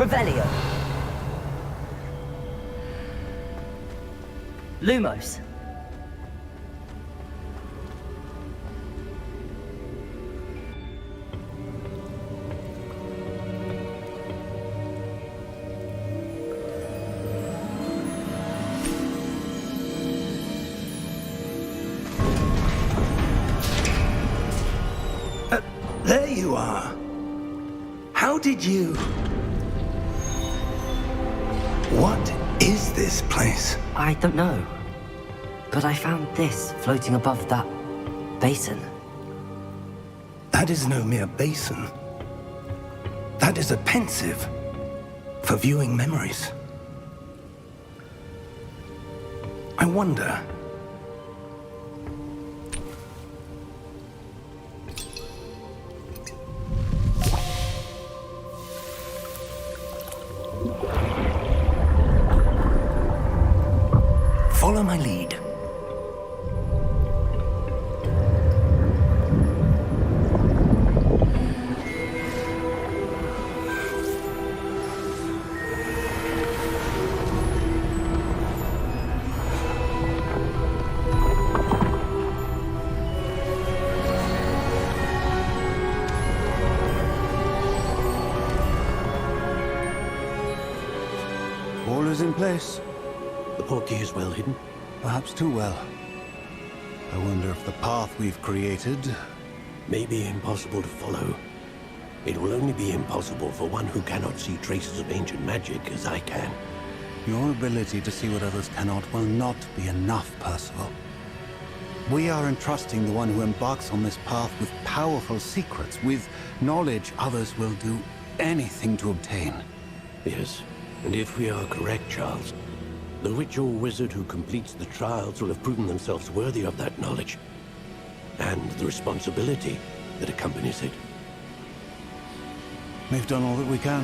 Revelio. Lumos. There you are. How did you... What is this place? I don't know. But I found this floating above that basin. That is no mere basin. That is a pensive for viewing memories. I wonder... Follow my lead. All is in place. The portkey is well hidden. Perhaps too well. I wonder if the path we've created... May be impossible to follow. It will only be impossible for one who cannot see traces of ancient magic as I can. Your ability to see what others cannot will not be enough, Percival. We are entrusting the one who embarks on this path with powerful secrets, with knowledge others will do anything to obtain. Yes, and if we are correct, Charles, the witch or wizard who completes the trials will have proven themselves worthy of that knowledge, and the responsibility that accompanies it. We've done all that we can.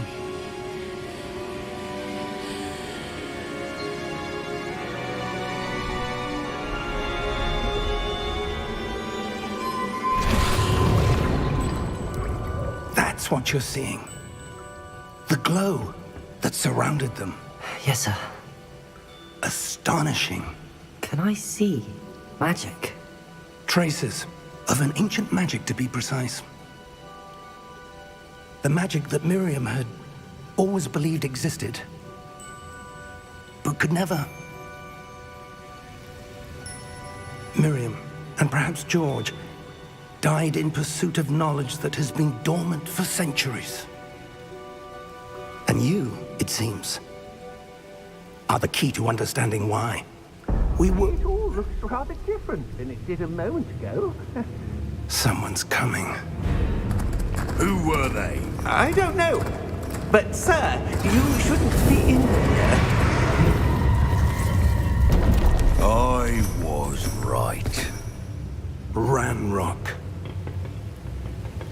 That's what you're seeing. The glow that surrounded them. Yes, sir. Astonishing. Can I see magic? Traces of an ancient magic, to be precise. The magic that Miriam had always believed existed, but could never. Miriam, and perhaps George, died in pursuit of knowledge that has been dormant for centuries. And you, it seems, are the key to understanding why. We were... It all looks rather different than it did a moment ago. Someone's coming. Who were they? I don't know. But, sir, you shouldn't be in here. I was right. Ranrock.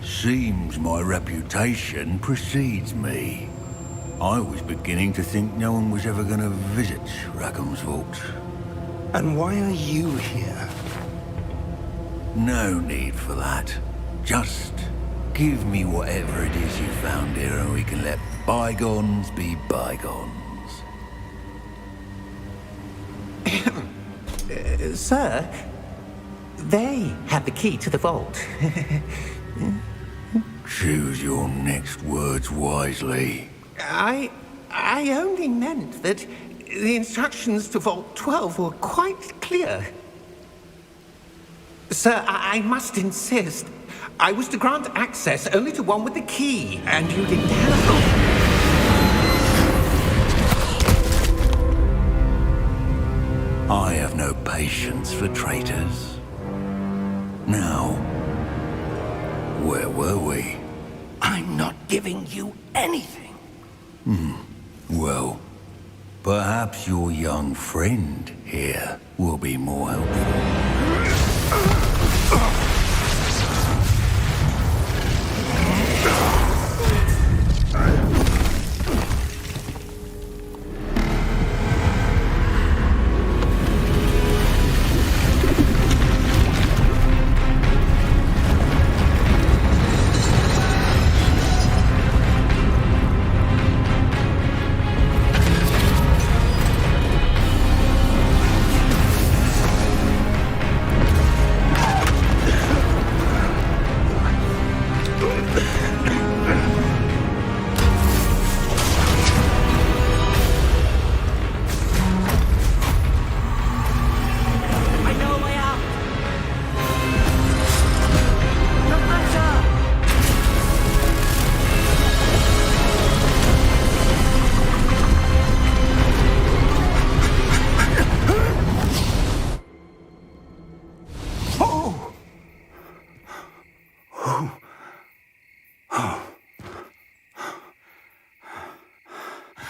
Seems my reputation precedes me. I was beginning to think no one was ever going to visit Rackham's vault. And why are you here? No need for that. Just give me whatever it is you found here and we can let bygones be bygones. Sir, they have the key to the vault. Choose your next words wisely. I only meant that the instructions to Vault 12 were quite clear. Sir, I must insist. I was to grant access only to one with the key, and you didn't have I have no patience for traitors. Now, where were we? I'm not giving you anything. Well, perhaps your young friend here will be more helpful.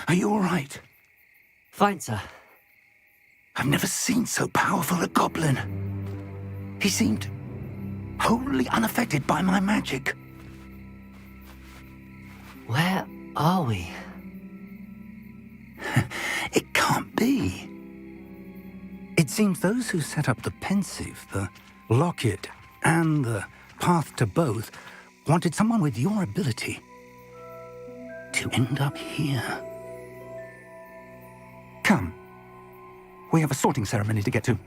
Are you all right? Fine, sir. I've never seen so powerful a goblin. He seemed wholly unaffected by my magic. Where are we? It can't be. It seems those who set up the pensive, the locket, and the path to both wanted someone with your ability to end up here. Come. We have a sorting ceremony to get to.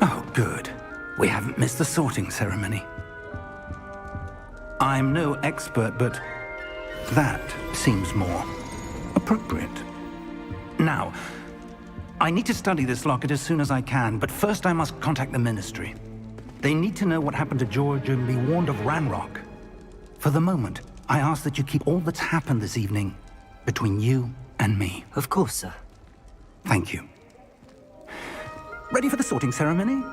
Oh, good. We haven't missed the sorting ceremony. I'm no expert, but that seems more appropriate. Now, I need to study this locket as soon as I can, but first I must contact the Ministry. They need to know what happened to George and be warned of Ranrock. For the moment, I ask that you keep all that's happened this evening between you and me. Of course, sir. Thank you. Ready for the sorting ceremony?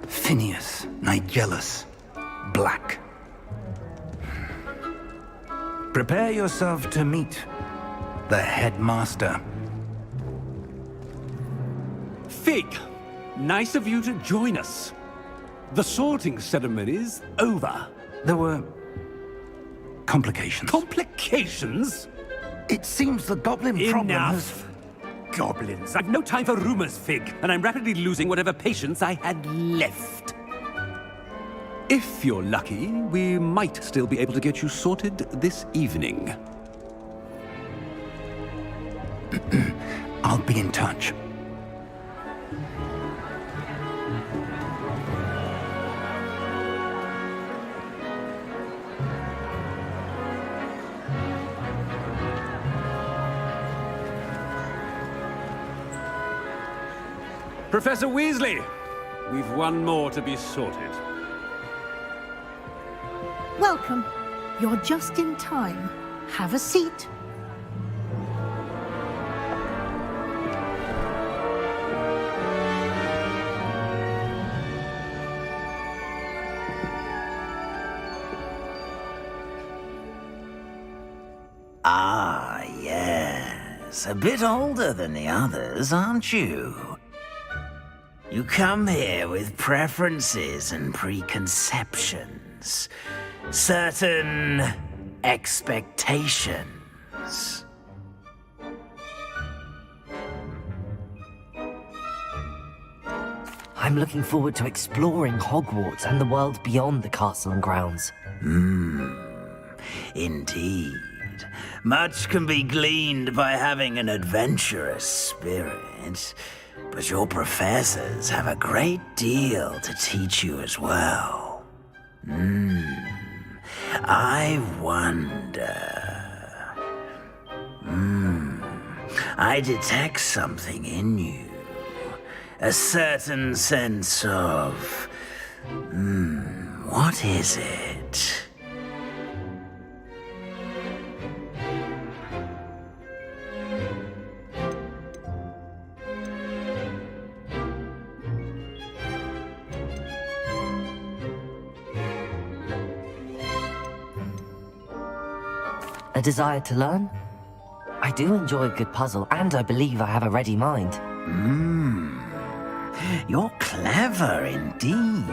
Phineas, Nigellus, Black. Prepare yourself to meet the headmaster. Fig, nice of you to join us. The sorting ceremony's over. There were complications. Complications? It seems the goblin problem has... Enough. Goblins. I've no time for rumors, Fig, and I'm rapidly losing whatever patience I had left. If you're lucky, we might still be able to get you sorted this evening. I'll be in touch. Professor Weasley, we've one more to be sorted. Welcome. You're just in time. Have a seat. Ah, yes. A bit older than the others, aren't you? You come here with preferences and preconceptions. Certain expectations. I'm looking forward to exploring Hogwarts and the world beyond the castle and grounds. Indeed. Much can be gleaned by having an adventurous spirit, but your professors have a great deal to teach you as well. I wonder... I detect something in you. A certain sense of... what is it? A desire to learn? I do enjoy a good puzzle, and I believe I have a ready mind. You're clever indeed.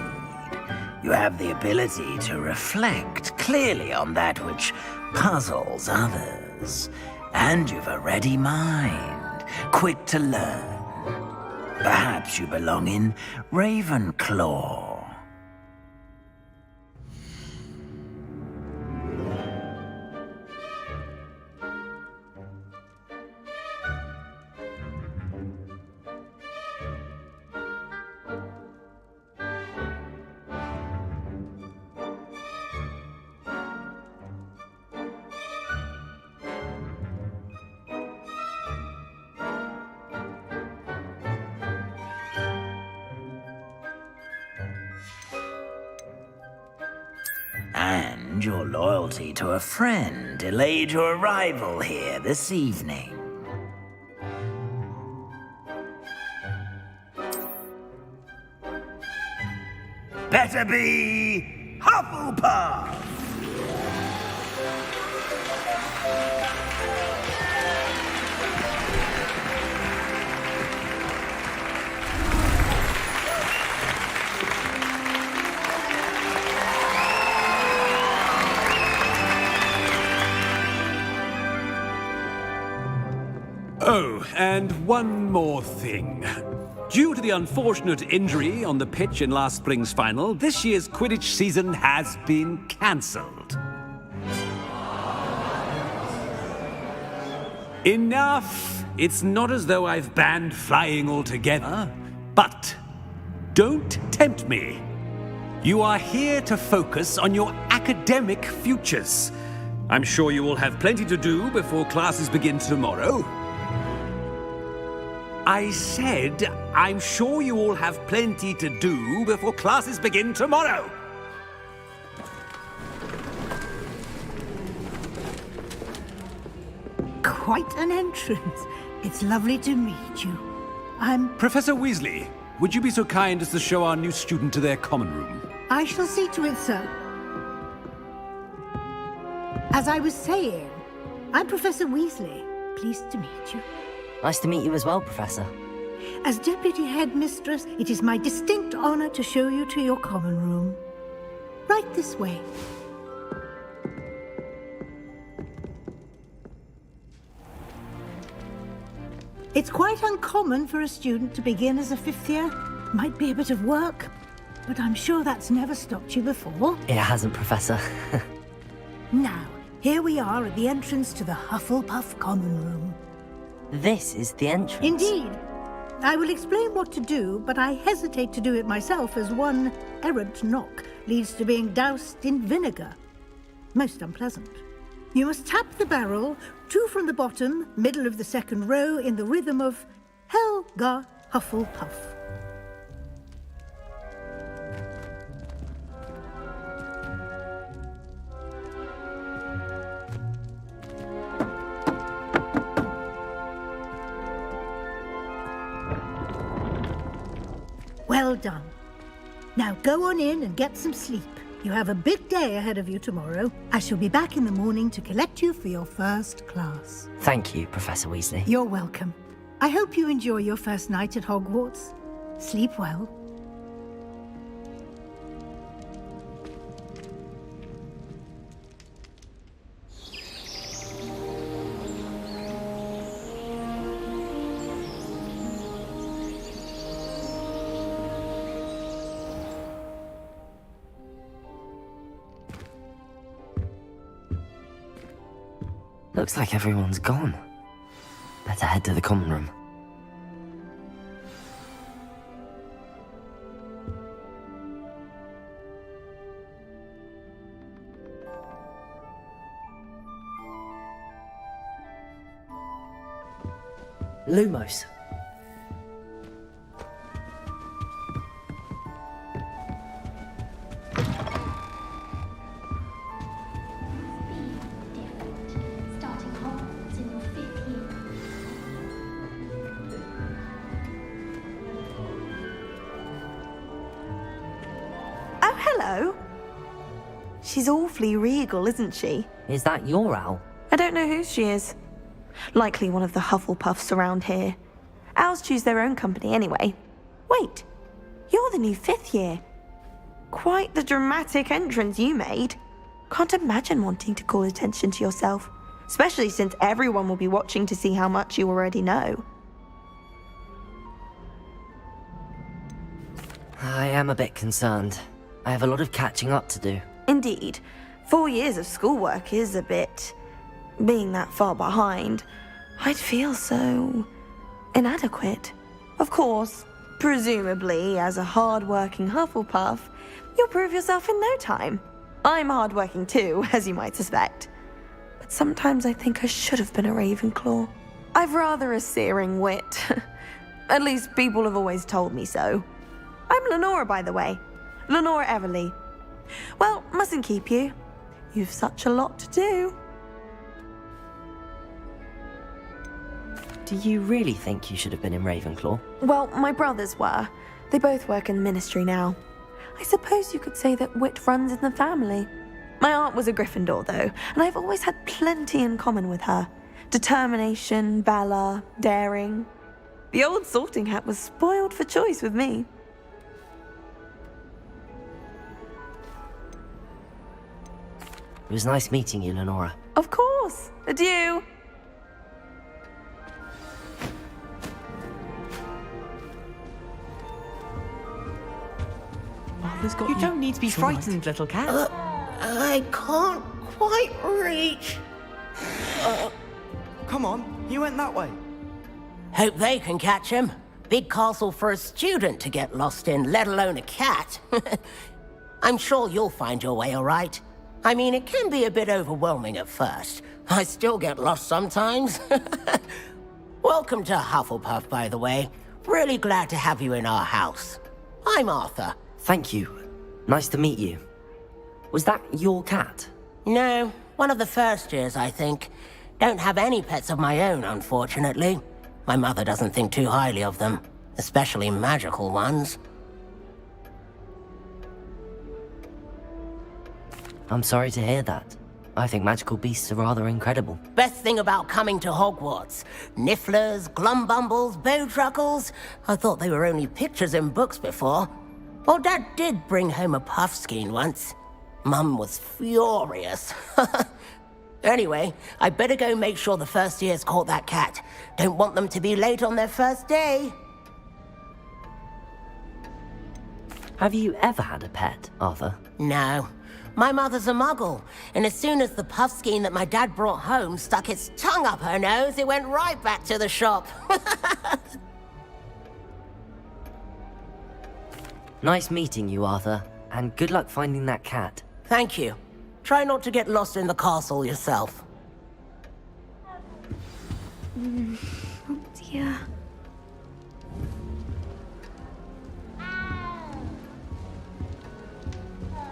You have the ability to reflect clearly on that which puzzles others. And you've a ready mind, quick to learn. Perhaps you belong in Ravenclaw. And your loyalty to a friend delayed your arrival here this evening. Better be Hufflepuff! Oh, and one more thing. Due to the unfortunate injury on the pitch in last spring's final, this year's Quidditch season has been cancelled. Enough! It's not as though I've banned flying altogether, but don't tempt me. You are here to focus on your academic futures. I'm sure you will have plenty to do before classes begin tomorrow. I said, I'm sure you all have plenty to do before classes begin tomorrow. Quite an entrance. It's lovely to meet you. Professor Weasley, would you be so kind as to show our new student to their common room? I shall see to it, sir. As I was saying, I'm Professor Weasley. Pleased to meet you. Nice to meet you as well, Professor. As Deputy Headmistress, it is my distinct honor to show you to your common room. Right this way. It's quite uncommon for a student to begin as a fifth year. Might be a bit of work, but I'm sure that's never stopped you before. It hasn't, Professor. Now, here we are at the entrance to the Hufflepuff Common Room. This is the entrance. Indeed. I will explain what to do, but I hesitate to do it myself as one errant knock leads to being doused in vinegar. Most unpleasant. You must tap the barrel, 2 from the bottom, middle of the second row, in the rhythm of Helga Hufflepuff. Well done. Now go on in and get some sleep. You have a big day ahead of you tomorrow. I shall be back in the morning to collect you for your first class. Thank you, Professor Weasley. You're welcome. I hope you enjoy your first night at Hogwarts. Sleep well. Looks like everyone's gone. Better head to the common room. Lumos. Starting Hogwarts in your 5th year. Oh, hello. She's awfully regal, isn't she? Is that your owl? I don't know who she is. Likely one of the Hufflepuffs around here. Owls choose their own company anyway. Wait, you're the new 5th year. Quite the dramatic entrance you made. Can't imagine wanting to call attention to yourself, especially since everyone will be watching to see how much you already know. I am a bit concerned. I have a lot of catching up to do. Indeed, 4 years of schoolwork is a bit... being that far behind, I'd feel so... inadequate. Of course, presumably, as a hard-working Hufflepuff, you'll prove yourself in no time. I'm hard-working too, as you might suspect. But sometimes I think I should have been a Ravenclaw. I've rather a searing wit. At least people have always told me so. I'm Lenora, by the way. Lenora Everly. Well, mustn't keep you. You've such a lot to do. Do you really think you should have been in Ravenclaw? Well, my brothers were. They both work in the ministry now. I suppose you could say that wit runs in the family. My aunt was a Gryffindor, though, and I've always had plenty in common with her. Determination, valor, daring. The old sorting hat was spoiled for choice with me. It was nice meeting you, Lenora. Of course. Adieu. You don't need to be frightened, little cat. I can't quite reach. Come on, you went that way. Hope they can catch him. Big castle for a student to get lost in, let alone a cat. I'm sure you'll find your way all right. I mean, it can be a bit overwhelming at first. I still get lost sometimes. Welcome to Hufflepuff, by the way. Really glad to have you in our house. I'm Arthur. Thank you. Nice to meet you. Was that your cat? No, one of the first years, I think. Don't have any pets of my own, unfortunately. My mother doesn't think too highly of them, especially magical ones. I'm sorry to hear that. I think magical beasts are rather incredible. Best thing about coming to Hogwarts. Nifflers, Glumbumbles, Bowtruckles. I thought they were only pictures in books before. Well, Dad did bring home a Puffskein once. Mum was furious. Anyway, I better go make sure the first years caught that cat. Don't want them to be late on their first day. Have you ever had a pet, Arthur? No. My mother's a muggle, and as soon as the Puffskein that my dad brought home stuck its tongue up her nose, it went right back to the shop. Nice meeting you, Arthur, and good luck finding that cat. Thank you. Try not to get lost in the castle yourself. Oh dear.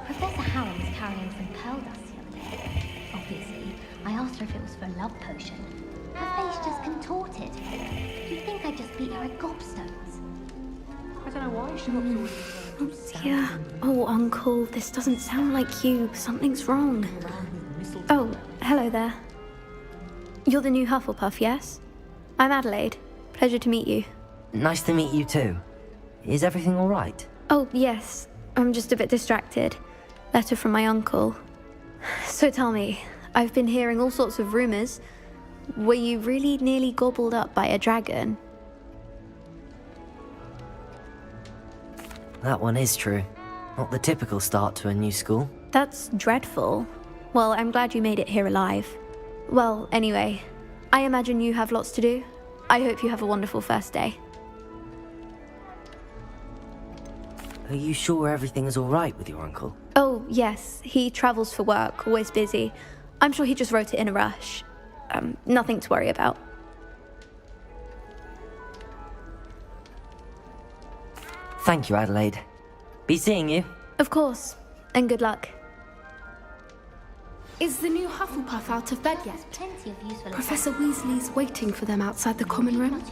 Professor Howard was carrying some pearl dust the other day. Obviously, I asked her if it was for a love potion. Her face just contorted. Do you think I just beat her at gobstones? I don't know why she looks Oh dear. Oh, Uncle, this doesn't sound like you. Something's wrong. Oh, hello there. You're the new Hufflepuff, yes? I'm Adelaide. Pleasure to meet you. Nice to meet you too. Is everything all right? Oh, yes. I'm just a bit distracted. Letter from my uncle. So tell me, I've been hearing all sorts of rumors. Were you really nearly gobbled up by a dragon? That one is true. Not the typical start to a new school. That's dreadful. Well, I'm glad you made it here alive. Well, anyway, I imagine you have lots to do. I hope you have a wonderful first day. Are you sure everything is all right with your uncle? Oh, yes. He travels for work, always busy. I'm sure he just wrote it in a rush. Nothing to worry about. Thank you, Adelaide. Be seeing you. Of course, and good luck. Is the new Hufflepuff out of bed yet? Professor Weasley's waiting for them outside the common room.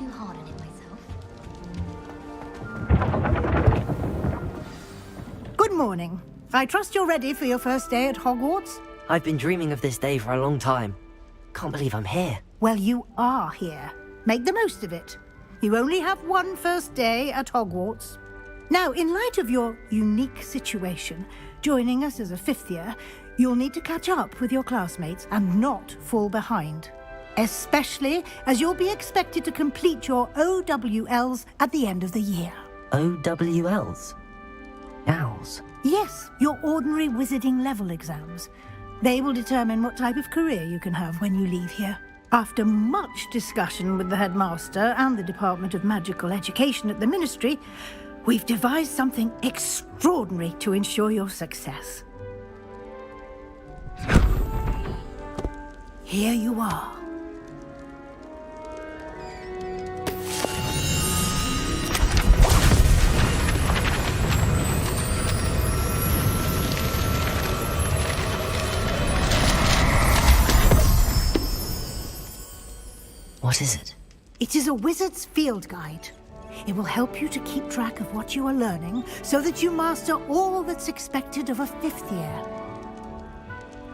Good morning. I trust you're ready for your first day at Hogwarts? I've been dreaming of this day for a long time. Can't believe I'm here. Well, you are here. Make the most of it. You only have one first day at Hogwarts. Now, in light of your unique situation, joining us as a fifth year, you'll need to catch up with your classmates and not fall behind. Especially as you'll be expected to complete your OWLs at the end of the year. OWLs? Owls? Yes, your ordinary wizarding level exams. They will determine what type of career you can have when you leave here. After much discussion with the headmaster and the Department of Magical Education at the Ministry, we've devised something extraordinary to ensure your success. Here you are. What is it? It is a wizard's field guide. It will help you to keep track of what you are learning so that you master all that's expected of a fifth year.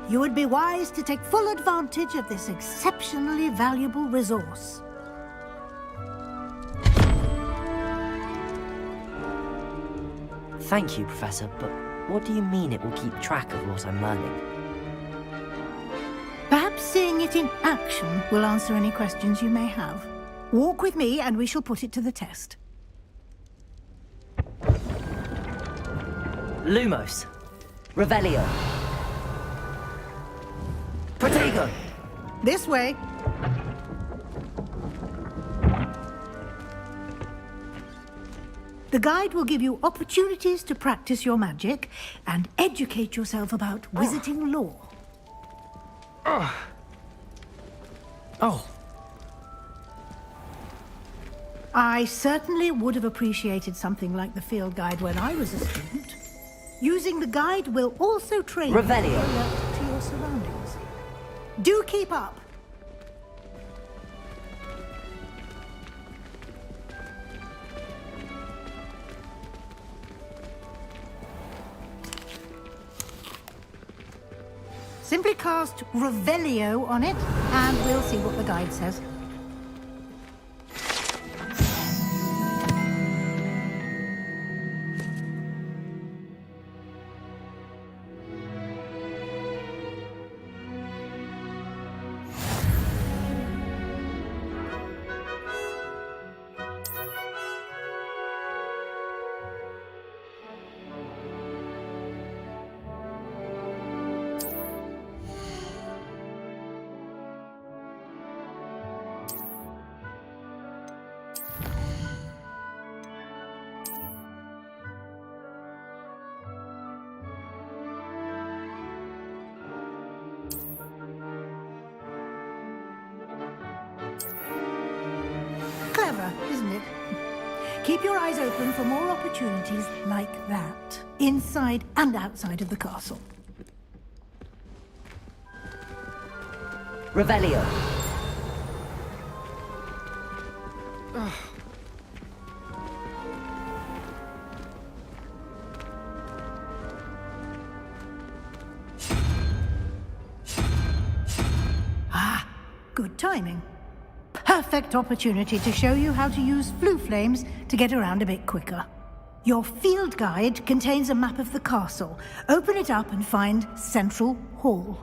You would be wise to take full advantage of this exceptionally valuable resource. Thank you, Professor, but what do you mean it will keep track of what I'm learning? Perhaps seeing it in action will answer any questions you may have. Walk with me and we shall put it to the test. Lumos. Revelio. Protego! This way. The guide will give you opportunities to practice your magic and educate yourself about wizarding lore. Oh. I certainly would have appreciated something like the field guide when I was a student. Using the guide will also train you to Revelio. alert to your surroundings. Do keep up. Simply cast Revelio on it, and we'll see what the guide says. Clever, isn't it? Keep your eyes open for more opportunities like that, inside and outside of the castle. Revelio. Good timing. Perfect opportunity to show you how to use flue flames to get around a bit quicker. Your field guide contains a map of the castle. Open it up and find Central Hall.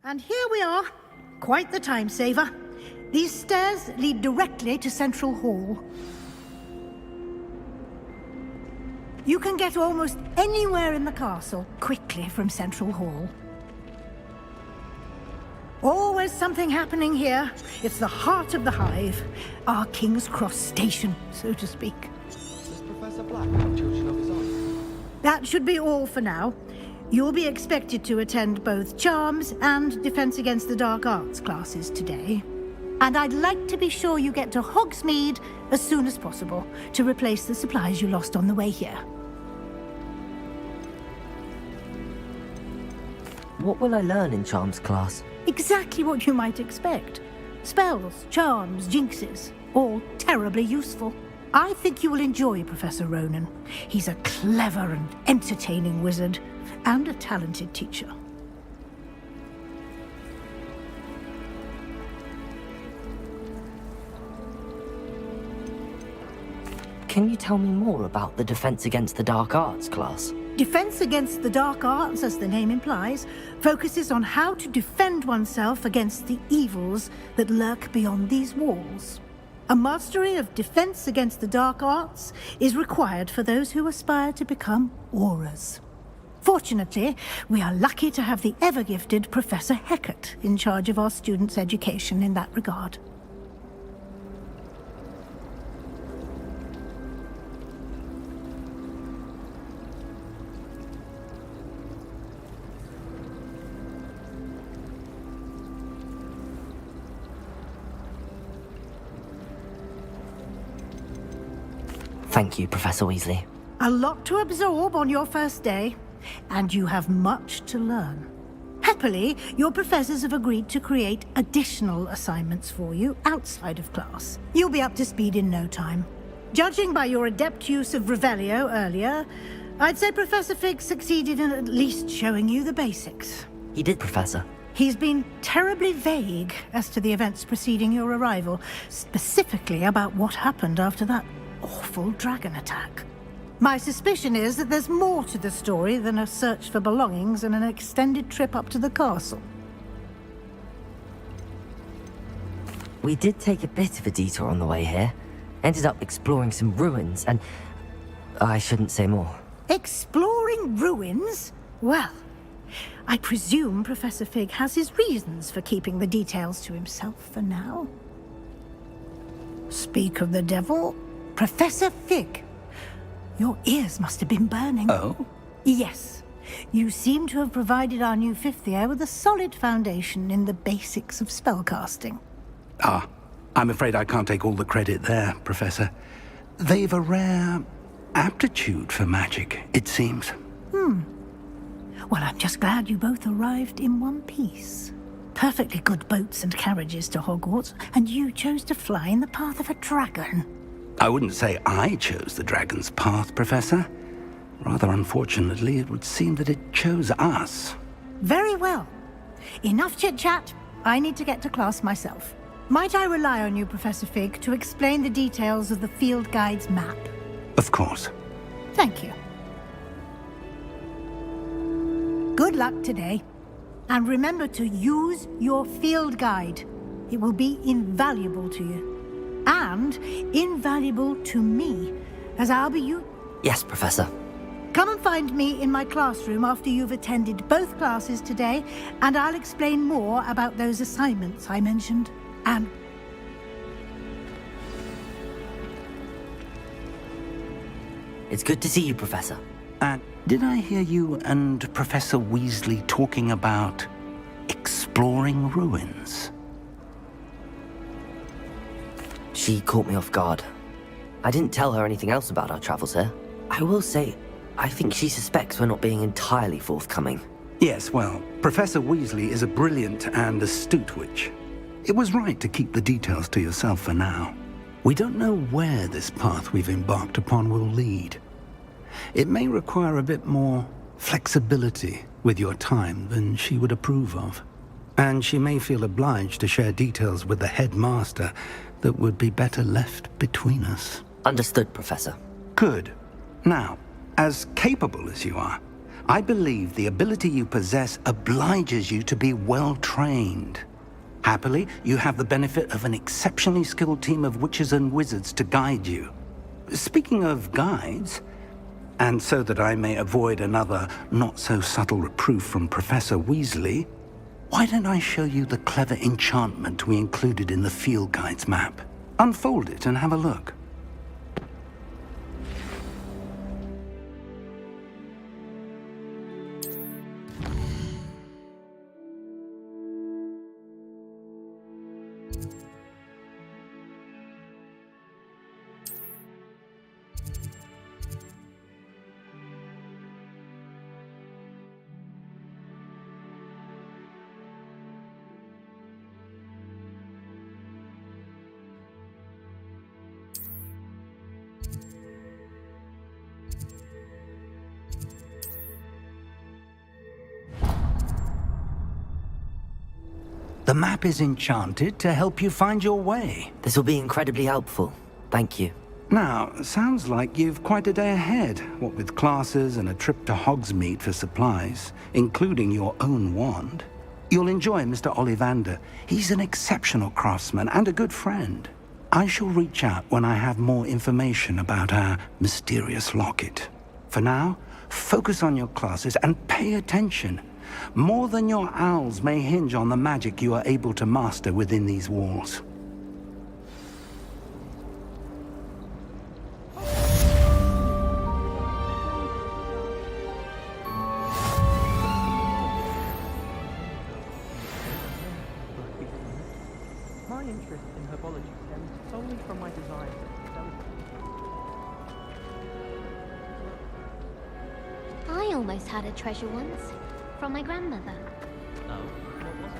And here we are. Quite the time saver. These stairs lead directly to Central Hall. You can get almost anywhere in the castle quickly from Central Hall. Always something happening here. It's the heart of the hive. Our King's Cross station, so to speak. Does Professor Black have children of his own? That should be all for now. You'll be expected to attend both Charms and Defense Against the Dark Arts classes today. And I'd like to be sure you get to Hogsmeade as soon as possible to replace the supplies you lost on the way here. What will I learn in Charms class? Exactly what you might expect. Spells, charms, jinxes, all terribly useful. I think you will enjoy Professor Ronan. He's a clever and entertaining wizard, and a talented teacher. Can you tell me more about the Defense Against the Dark Arts class? Defense Against the Dark Arts, as the name implies, focuses on how to defend oneself against the evils that lurk beyond these walls. A mastery of Defense Against the Dark Arts is required for those who aspire to become Aurors. Fortunately, we are lucky to have the ever-gifted Professor Hecat in charge of our students' education in that regard. Thank you, Professor Weasley. A lot to absorb on your first day, and you have much to learn. Happily, your professors have agreed to create additional assignments for you outside of class. You'll be up to speed in no time. Judging by your adept use of Revelio earlier, I'd say Professor Fig succeeded in at least showing you the basics. He did, Professor. He's been terribly vague as to the events preceding your arrival, specifically about what happened after that awful dragon attack. My suspicion is that there's more to the story than a search for belongings and an extended trip up to the castle. We did take a bit of a detour on the way here. Ended up exploring some ruins and... I shouldn't say more. Exploring ruins? Well, I presume Professor Fig has his reasons for keeping the details to himself for now. Speak of the devil, Professor Fig. Your ears must have been burning. Oh? Yes. You seem to have provided our new fifth year with a solid foundation in the basics of spellcasting. Ah, I'm afraid I can't take all the credit there, Professor. They've a rare aptitude for magic, it seems. Well, I'm just glad you both arrived in one piece. Perfectly good boats and carriages to Hogwarts, and you chose to fly in the path of a dragon. I wouldn't say I chose the dragon's path, Professor. Rather unfortunately, it would seem that it chose us. Very well. Enough chit-chat. I need to get to class myself. Might I rely on you, Professor Fig, to explain the details of the field guide's map? Of course. Thank you. Good luck today. And remember to use your field guide. It will be invaluable to you. And invaluable to me, as I'll be you. Yes, Professor. Come and find me in my classroom after you've attended both classes today, and I'll explain more about those assignments I mentioned. And it's good to see you, Professor. Did I hear you and Professor Weasley talking about exploring ruins? She caught me off guard. I didn't tell her anything else about our travels here. I will say, I think she suspects we're not being entirely forthcoming. Yes, well, Professor Weasley is a brilliant and astute witch. It was right to keep the details to yourself for now. We don't know where this path we've embarked upon will lead. It may require a bit more flexibility with your time than she would approve of. And she may feel obliged to share details with the headmaster that would be better left between us. Understood, Professor. Good. Now, as capable as you are, I believe the ability you possess obliges you to be well-trained. Happily, you have the benefit of an exceptionally skilled team of witches and wizards to guide you. Speaking of guides, and so that I may avoid another not-so-subtle reproof from Professor Weasley, why don't I show you the clever enchantment we included in the field guide's map? Unfold it and have a look. The map is enchanted to help you find your way. This will be incredibly helpful. Thank you. Now, sounds like you've quite a day ahead, what with classes and a trip to Hogsmeade for supplies, including your own wand. You'll enjoy Mr. Ollivander. He's an exceptional craftsman and a good friend. I shall reach out when I have more information about our mysterious locket. For now, focus on your classes and pay attention. More than your owls may hinge on the magic you are able to master within these walls. My interest in herbology stems solely from my desire to I almost had a treasure once. From my grandmother. Oh, what was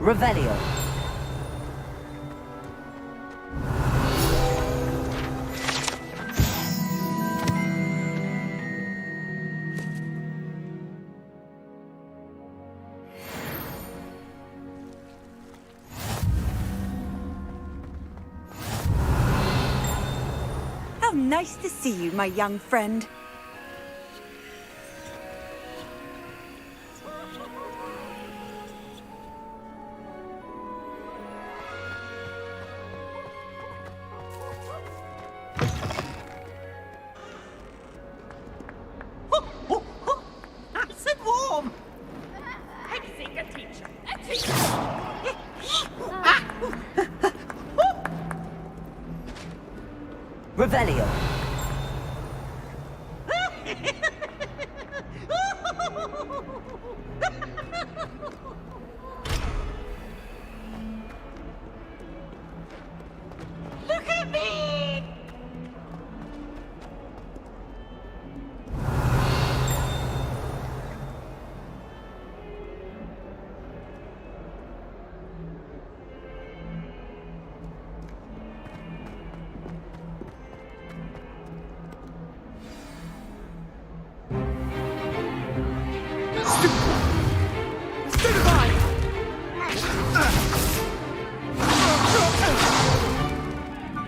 it? Revelio. Nice to see you, my young friend. Nice and warm. I think a teacher. Revelio. Look at me!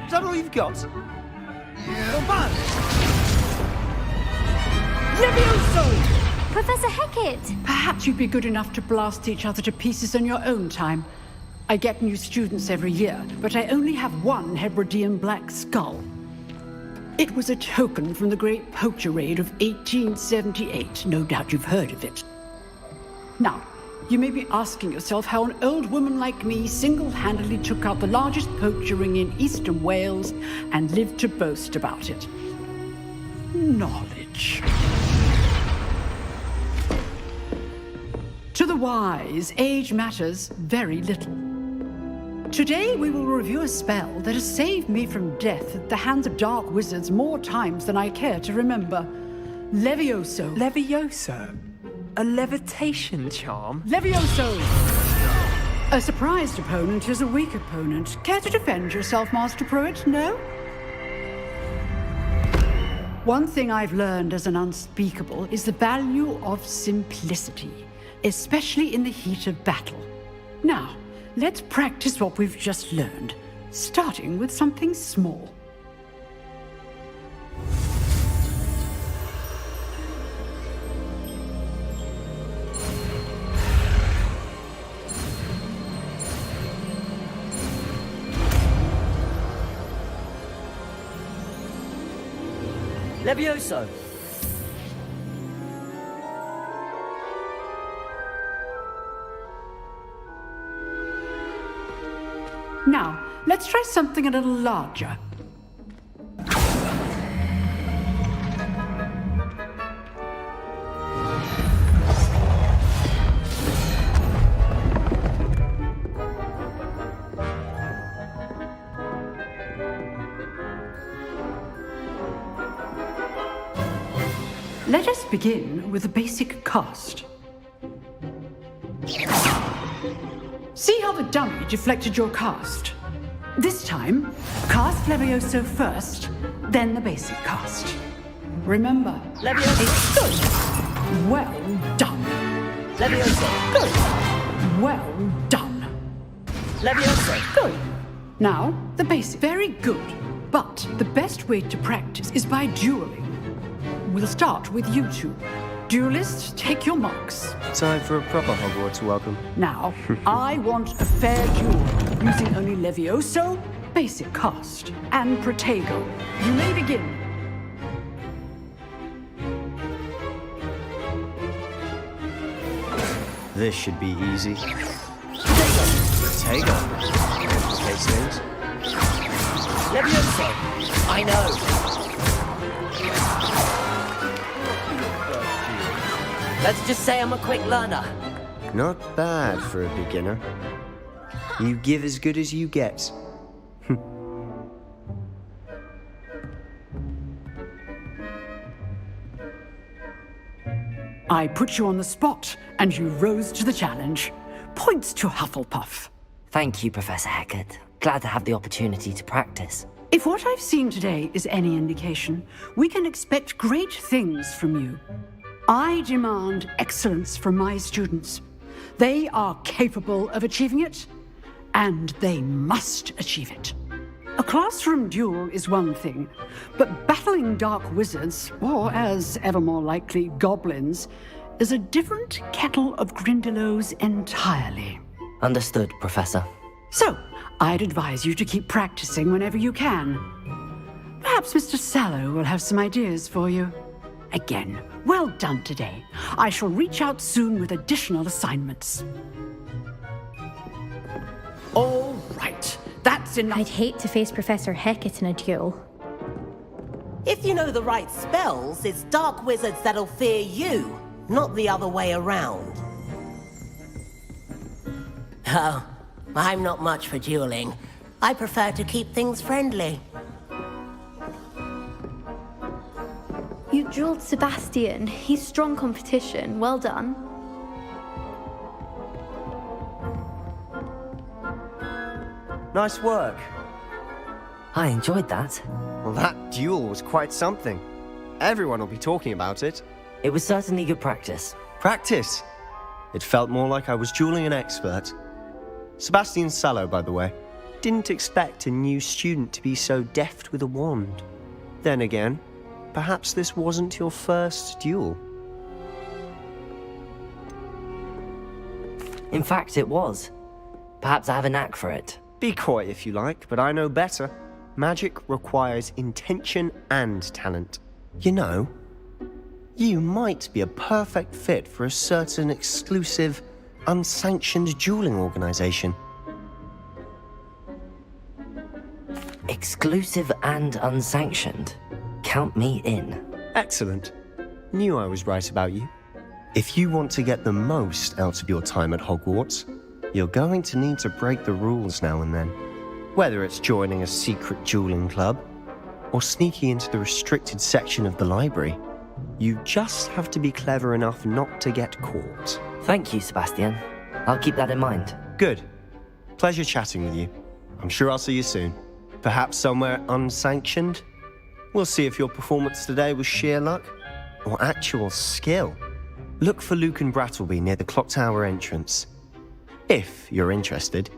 Is that all you've got? Yeah. Levioso! Professor Hecat! Perhaps you'd be good enough to blast each other to pieces in your own time. I get new students every year, but I only have one Hebridean black skull. It was a token from the Great Poacher Raid of 1878. No doubt you've heard of it. Now, you may be asking yourself how an old woman like me single-handedly took out the largest poacher ring in eastern Wales and lived to boast about it. Knowledge. To the wise, age matters very little. Today we will review a spell that has saved me from death at the hands of dark wizards more times than I care to remember. Levioso. Levioso? A levitation charm? Levioso! A surprised opponent is a weak opponent. Care to defend yourself, Master Pruitt? No? One thing I've learned as an unspeakable is the value of simplicity, especially in the heat of battle. Now, let's practice what we've just learned. starting with something small. Levioso! Now, let's try something a little larger. Let us begin with a basic cast. See how the dummy deflected your cast? This time, cast Levioso first, then the basic cast. Remember, Levioso! It's good. Well done. Levioso! Good. Well done. Levioso! Good. Now, the basic. Very good. But the best way to practice is by dueling. We'll start with you two. Duelists, take your marks. Time for a proper Hogwarts welcome. Now, I want a fair duel, using only Levioso, basic cast, and Protego. You may begin. This should be easy. Protego. Hastings. Levioso! I know! Let's just say I'm a quick learner. Not bad for a beginner. You give as good as you get. I put you on the spot, and you rose to the challenge. Points to Hufflepuff. Thank you, Professor Hecat. Glad to have the opportunity to practice. If what I've seen today is any indication, we can expect great things from you. I demand excellence from my students. They are capable of achieving it, and they must achieve it. A classroom duel is one thing, but battling dark wizards, or as ever more likely, goblins, is a different kettle of Grindylows entirely. Understood, Professor. So, I'd advise you to keep practicing whenever you can. Perhaps Mr. Sallow will have some ideas for you. Again, well done today. I shall reach out soon with additional assignments. All right, that's enough. I'd hate to face Professor Hecat in a duel. If you know the right spells, it's dark wizards that'll fear you, not the other way around. Oh, I'm not much for dueling. I prefer to keep things friendly. You dueled Sebastian. He's strong competition. Well done. Nice work. I enjoyed that. Well, that duel was quite something. Everyone will be talking about it. It was certainly good practice. Practice? It felt more like I was dueling an expert. Sebastian Sallow, by the way. Didn't expect a new student to be so deft with a wand. Then again, perhaps this wasn't your first duel. In fact, it was. Perhaps I have a knack for it. Be coy if you like, but I know better. Magic requires intention and talent. You know, you might be a perfect fit for a certain exclusive, unsanctioned dueling organization. Exclusive and unsanctioned. Count me in. Excellent. Knew I was right about you. If you want to get the most out of your time at Hogwarts, you're going to need to break the rules now and then. Whether it's joining a secret dueling club, or sneaking into the restricted section of the library, you just have to be clever enough not to get caught. Thank you, Sebastian. I'll keep that in mind. Good. Pleasure chatting with you. I'm sure I'll see you soon. Perhaps somewhere unsanctioned? We'll see if your performance today was sheer luck or actual skill. Look for Luke and Brattleby near the clock tower entrance, if you're interested.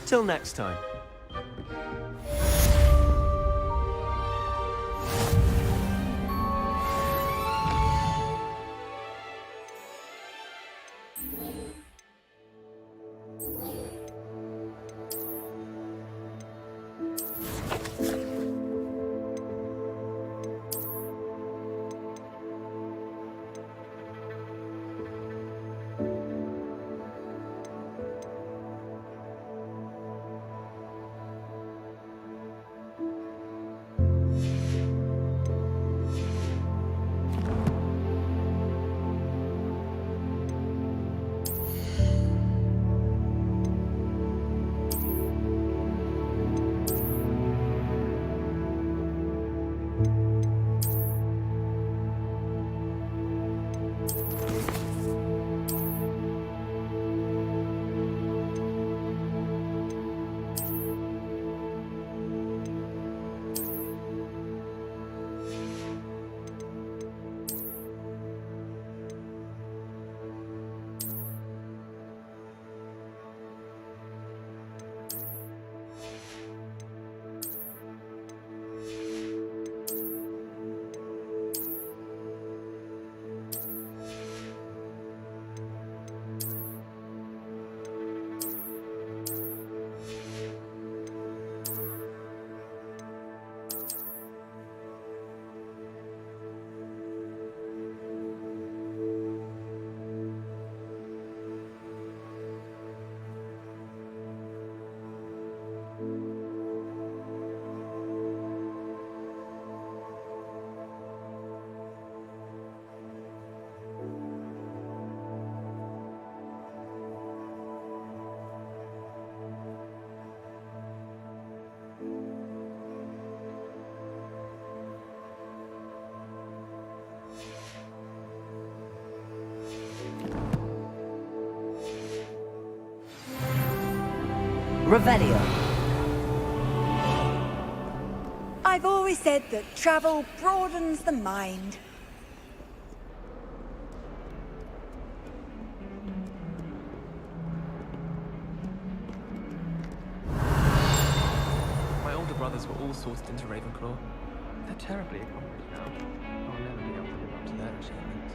Till next time. Revelio. I've always said that travel broadens the mind. My older brothers were all sorted into Ravenclaw. They're terribly accomplished now. I'll never be able to live up to their achievements.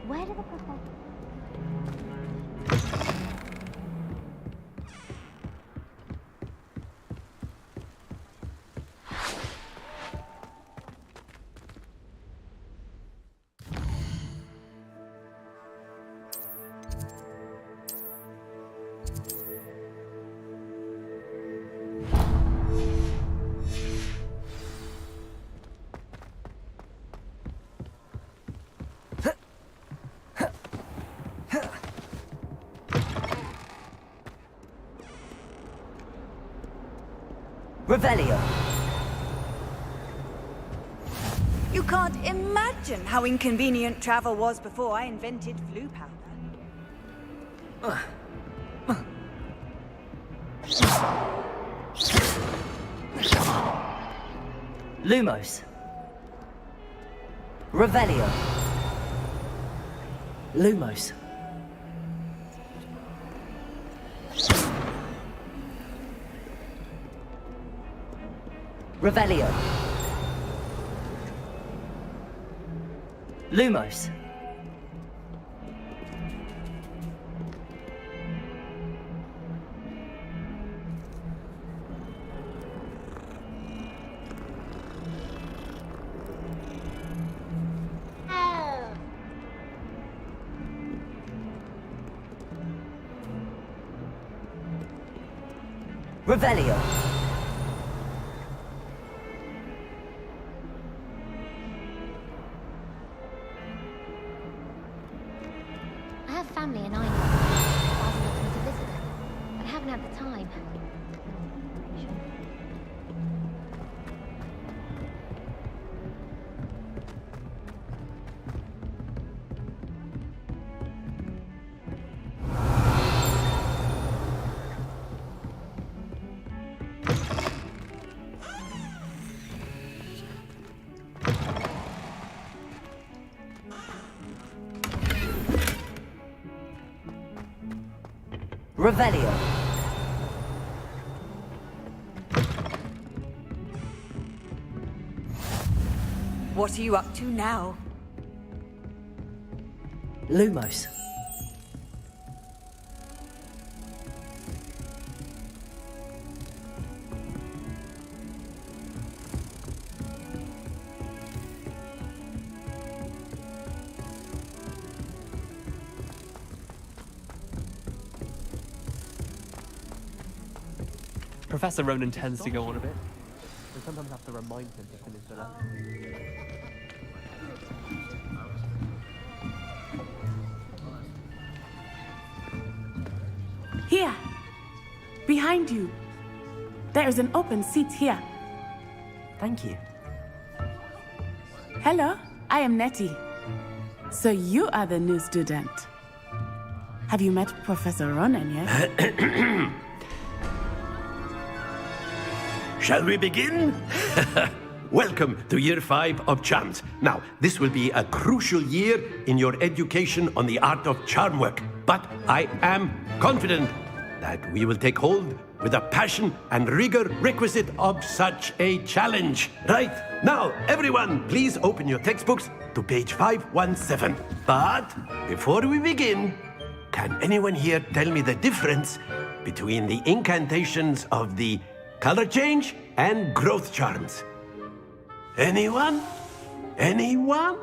Where did the professor... Revelio. You can't imagine how inconvenient travel was before I invented flu powder. Lumos. Revelio. Lumos. Revelio. Lumos. Revelio. I have family in Ireland. Father wants me to visit them, but I haven't had the time. Revelio. What are you up to now? Lumos. Professor Ronan tends to go on a bit. We sometimes have to remind him to finish the lesson. Here! Behind you! There is an open seat here. Thank you. Hello, I am Nettie. So you are the new student. Have you met Professor Ronan yet? Shall we begin? Welcome to Year 5 of Charms. Now, this will be a crucial year in your education on the art of charm work. But I am confident that we will take hold with the passion and rigor requisite of such a challenge. Right, now, everyone, please open your textbooks to page 517. But before we begin, can anyone here tell me the difference between the incantations of the color change and growth charms? Anyone? Anyone?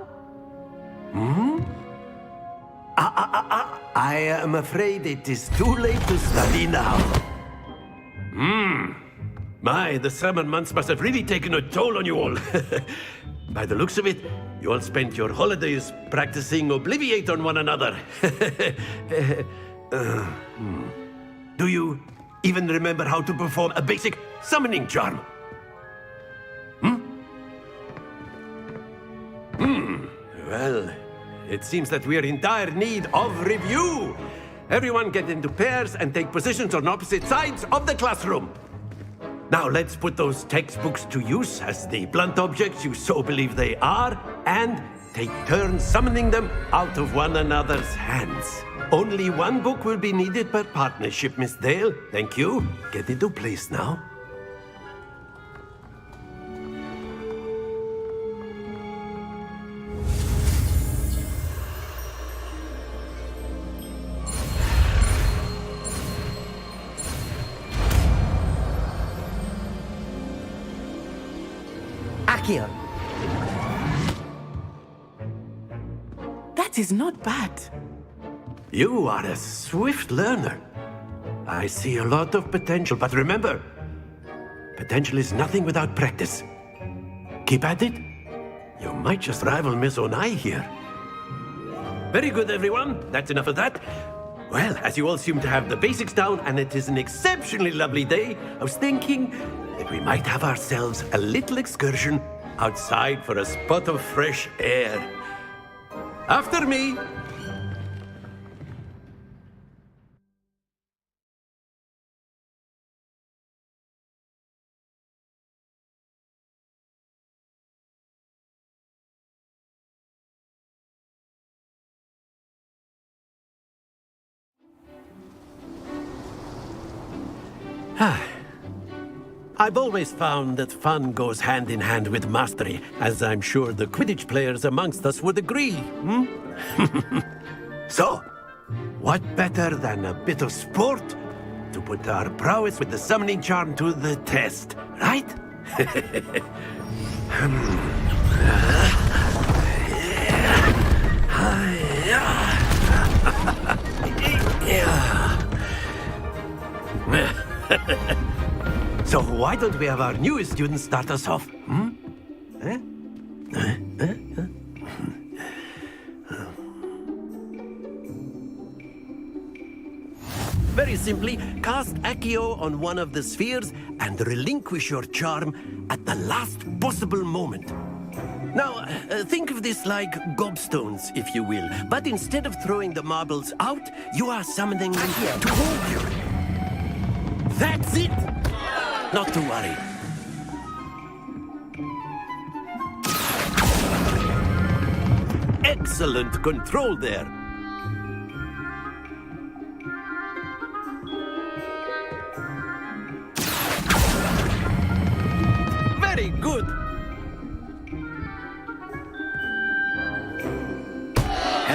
I am afraid it is too late to study now. My, the summer months must have really taken a toll on you all. By the looks of it, you all spent your holidays practicing Obliviate on one another. Do you even remember how to perform a basic summoning charm? Well, it seems that we are in dire need of review. Everyone get into pairs and take positions on opposite sides of the classroom. Now let's put those textbooks to use as the blunt objects you so believe they are, and take turns summoning them out of one another's hands. Only one book will be needed per partnership, Miss Dale. Thank you. Get into place now. Accio. That is not bad. You are a swift learner. I see a lot of potential, but remember, potential is nothing without practice. Keep at it. You might just rival Miss Onai here. Very good, everyone. That's enough of that. Well, as you all seem to have the basics down, and it is an exceptionally lovely day, I was thinking that we might have ourselves a little excursion outside for a spot of fresh air. After me. I've always found that fun goes hand in hand with mastery, as I'm sure the Quidditch players amongst us would agree. So, what better than a bit of sport to put our prowess with the summoning charm to the test, right? So why don't we have our newest student start us off? Very simply, cast Accio on one of the spheres and relinquish your charm at the last possible moment. Now, think of this like gobstones, if you will. But instead of throwing the marbles out, you are summoning them to hold you. That's it! Not to worry. Excellent control there.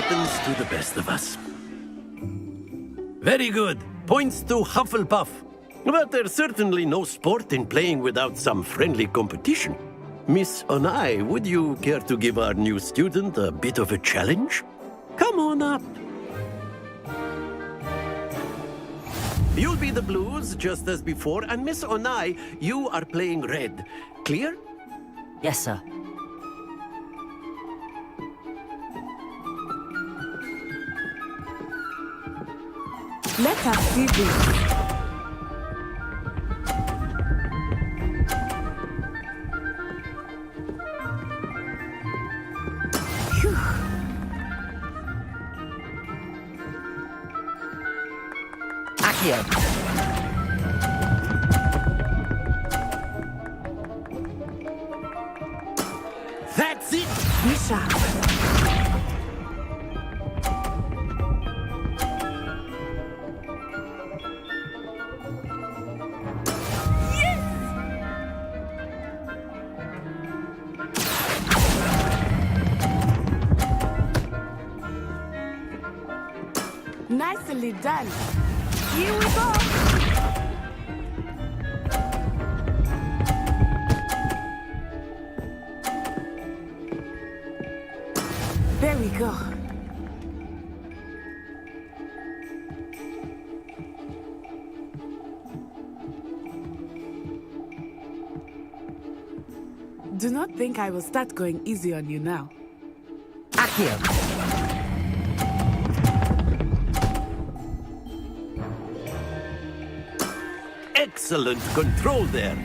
happens to the best of us. Very good. Points to Hufflepuff. But there's certainly no sport in playing without some friendly competition. Miss Onai, would you care to give our new student a bit of a challenge? Come on up. You'll be the blues, just as before, and Miss Onai, you are playing red. Clear? Yes, sir. Let us see this. Accio. That's it! Bishop. Nicely done. Here we go. There we go. Do not think I will start going easy on you now. Accio. Excellent control there.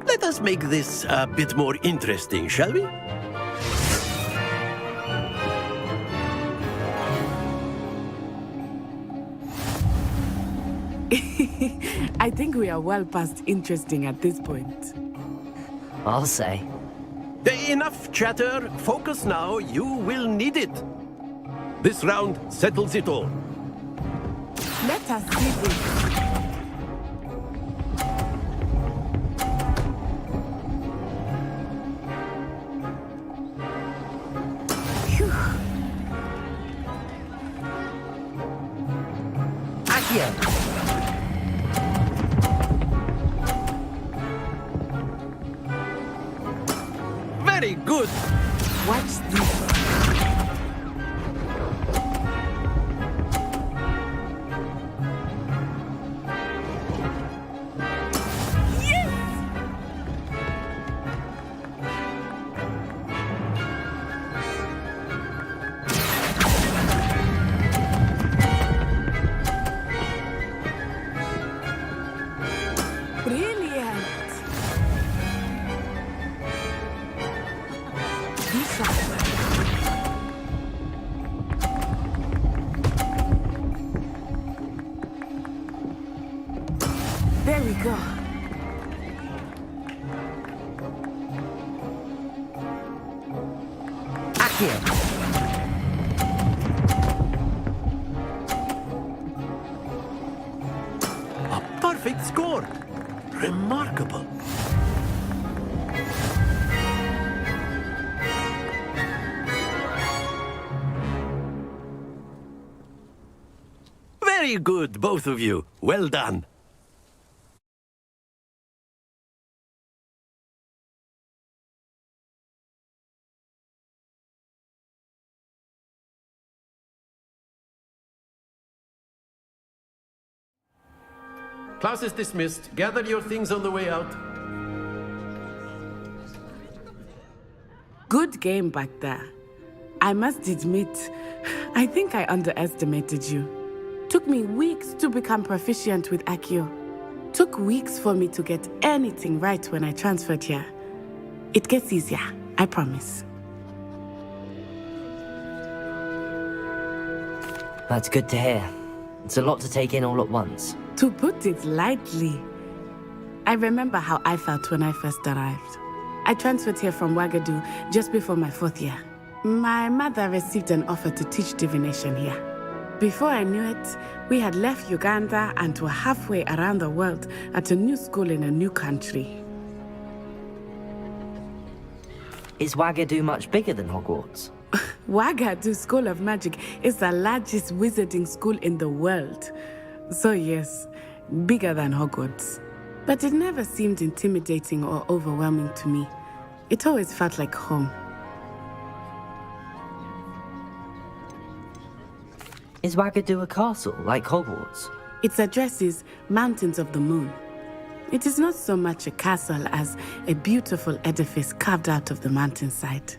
Let us make this a bit more interesting, shall we? I think we are well past interesting at this point. I'll say. Enough chatter. Focus now. You will need it. This round settles it all. Let us see this. Phew. Accio. Very good. Watch this. Brilliant. There we go. Accio. A perfect score. Remarkable. Very good, both of you. Well done. Class is dismissed. Gather your things on the way out. Good game back there. I must admit, I think I underestimated you. Took me weeks to become proficient with Accio. Took weeks for me to get anything right when I transferred here. It gets easier, I promise. That's good to hear. It's a lot to take in all at once. To put it lightly, I remember how I felt when I first arrived. I transferred here from Wagadu just before my 4th year. My mother received an offer to teach divination here. Before I knew it, we had left Uganda and were halfway around the world at a new school in a new country. Is Wagadu much bigger than Hogwarts? Wagadu School of Magic is the largest wizarding school in the world. So yes, bigger than Hogwarts. But it never seemed intimidating or overwhelming to me. It always felt like home. Is Wagadu a castle, like Hogwarts? Its address is Mountains of the Moon. It is not so much a castle as a beautiful edifice carved out of the mountainside.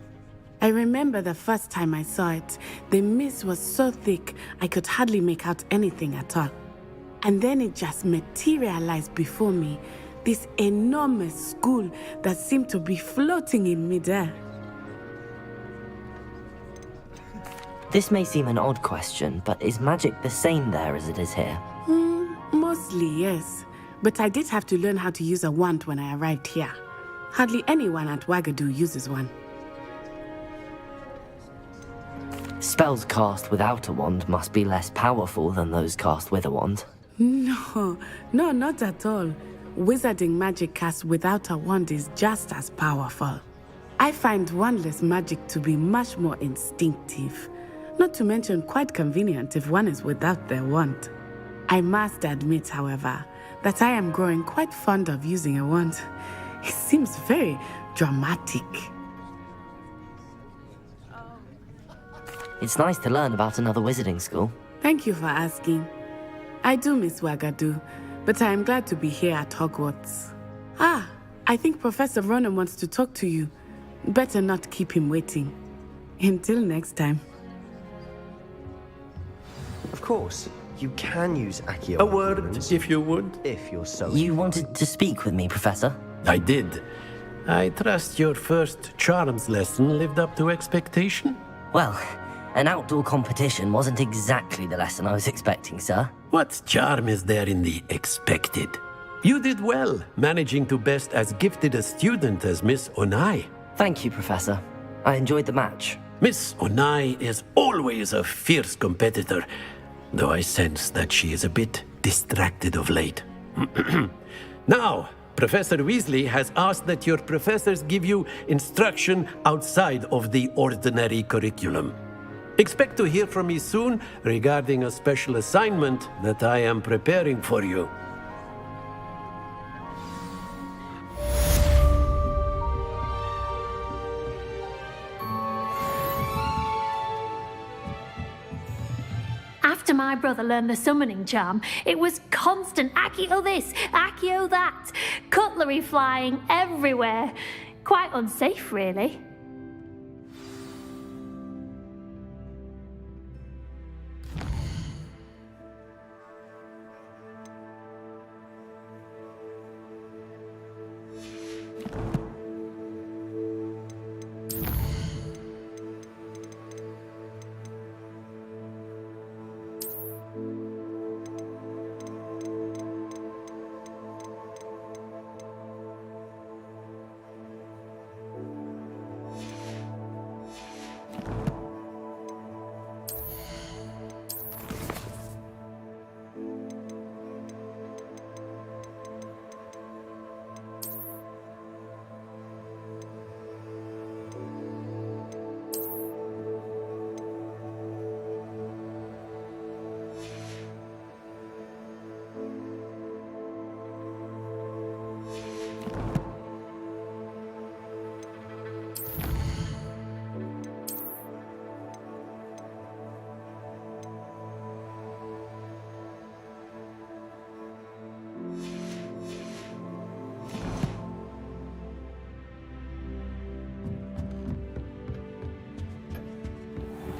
I remember the first time I saw it, the mist was so thick I could hardly make out anything at all. And then it just materialized before me, this enormous school that seemed to be floating in midair. This may seem an odd question, but is magic the same there as it is here? Mostly, yes. But I did have to learn how to use a wand when I arrived here. Hardly anyone at Wagadu uses one. Spells cast without a wand must be less powerful than those cast with a wand. No, not at all. Wizarding magic cast without a wand is just as powerful. I find wandless magic to be much more instinctive. Not to mention quite convenient if one is without their wand. I must admit, however, that I am growing quite fond of using a wand. It seems very dramatic. It's nice to learn about another wizarding school. Thank you for asking. I do miss Wagadu, but I am glad to be here at Hogwarts. Ah, I think Professor Ronan wants to talk to you. Better not keep him waiting. Until next time. Of course, you can use Accio. A word, if you would. If you're so... You wanted to speak with me, Professor? I did. I trust your first charms lesson lived up to expectation? Well, an outdoor competition wasn't exactly the lesson I was expecting, sir. What charm is there in the expected? You did well, managing to best as gifted a student as Miss Onai. Thank you, Professor. I enjoyed the match. Miss Onai is always a fierce competitor, though I sense that she is a bit distracted of late. Now, Professor Weasley has asked that your professors give you instruction outside of the ordinary curriculum. Expect to hear from me soon regarding a special assignment that I am preparing for you. After my brother learned the summoning charm, it was constant Accio this, Accio that, cutlery flying everywhere. Quite unsafe, really.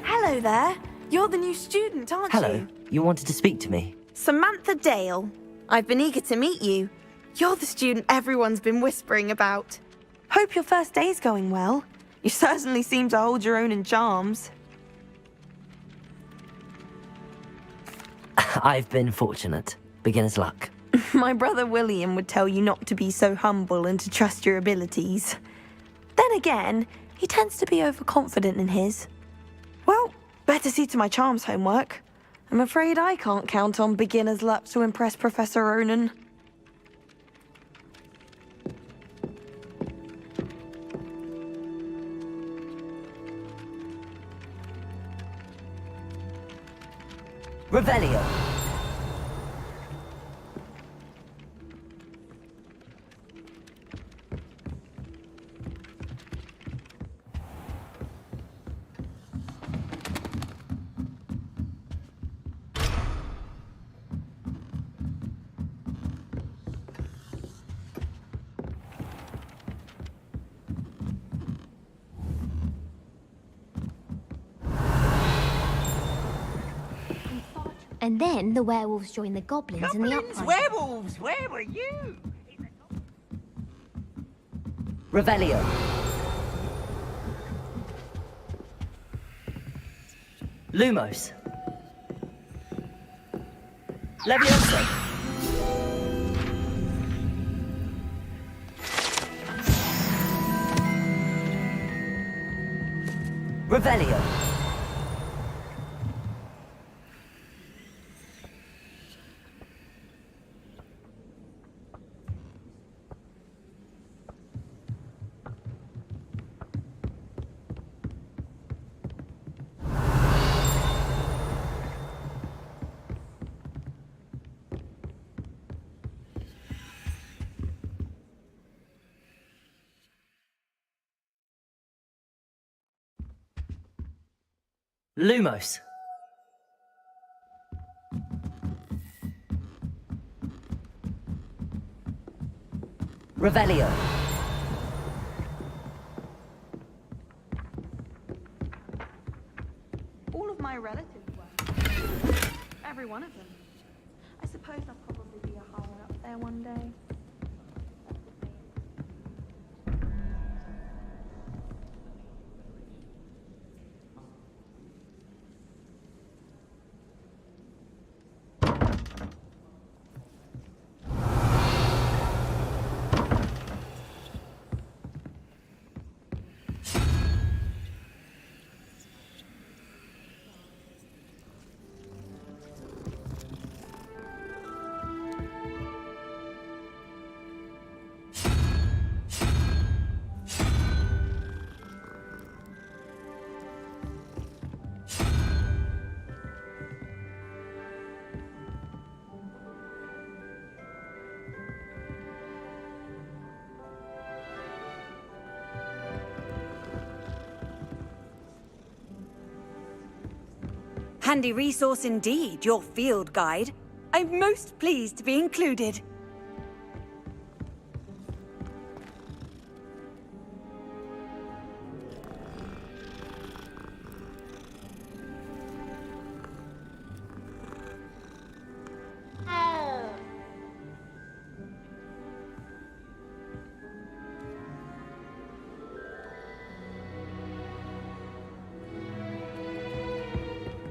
Hello there. You're the new student, aren't you? Hello. You wanted to speak to me? Samantha Dale. I've been eager to meet you. You're the student everyone's been whispering about. Hope your first day's going well. You certainly seem to hold your own in charms. I've been fortunate. Beginner's luck. My brother William would tell you not to be so humble and to trust your abilities. Then again, he tends to be overconfident in his. Well, better see to my charms homework. I'm afraid I can't count on beginner's luck to impress Professor Ronan. Revelio. And then the werewolves joined the goblins in the uprising. Werewolves, where were you? Revelio. Lumos. Levioso. Revelio. Lumos. Revelio. All of my relatives were. Every one of them. I suppose I'll probably be a higher up there one day. Handy resource indeed, your field guide. I'm most pleased to be included.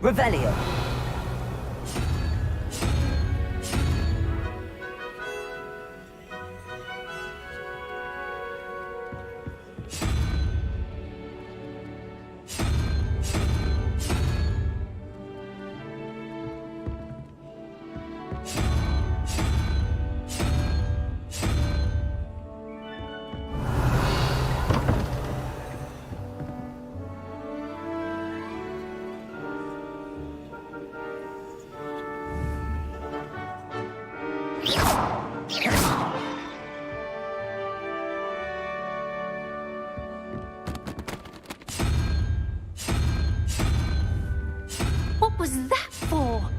Revelio. What was that for?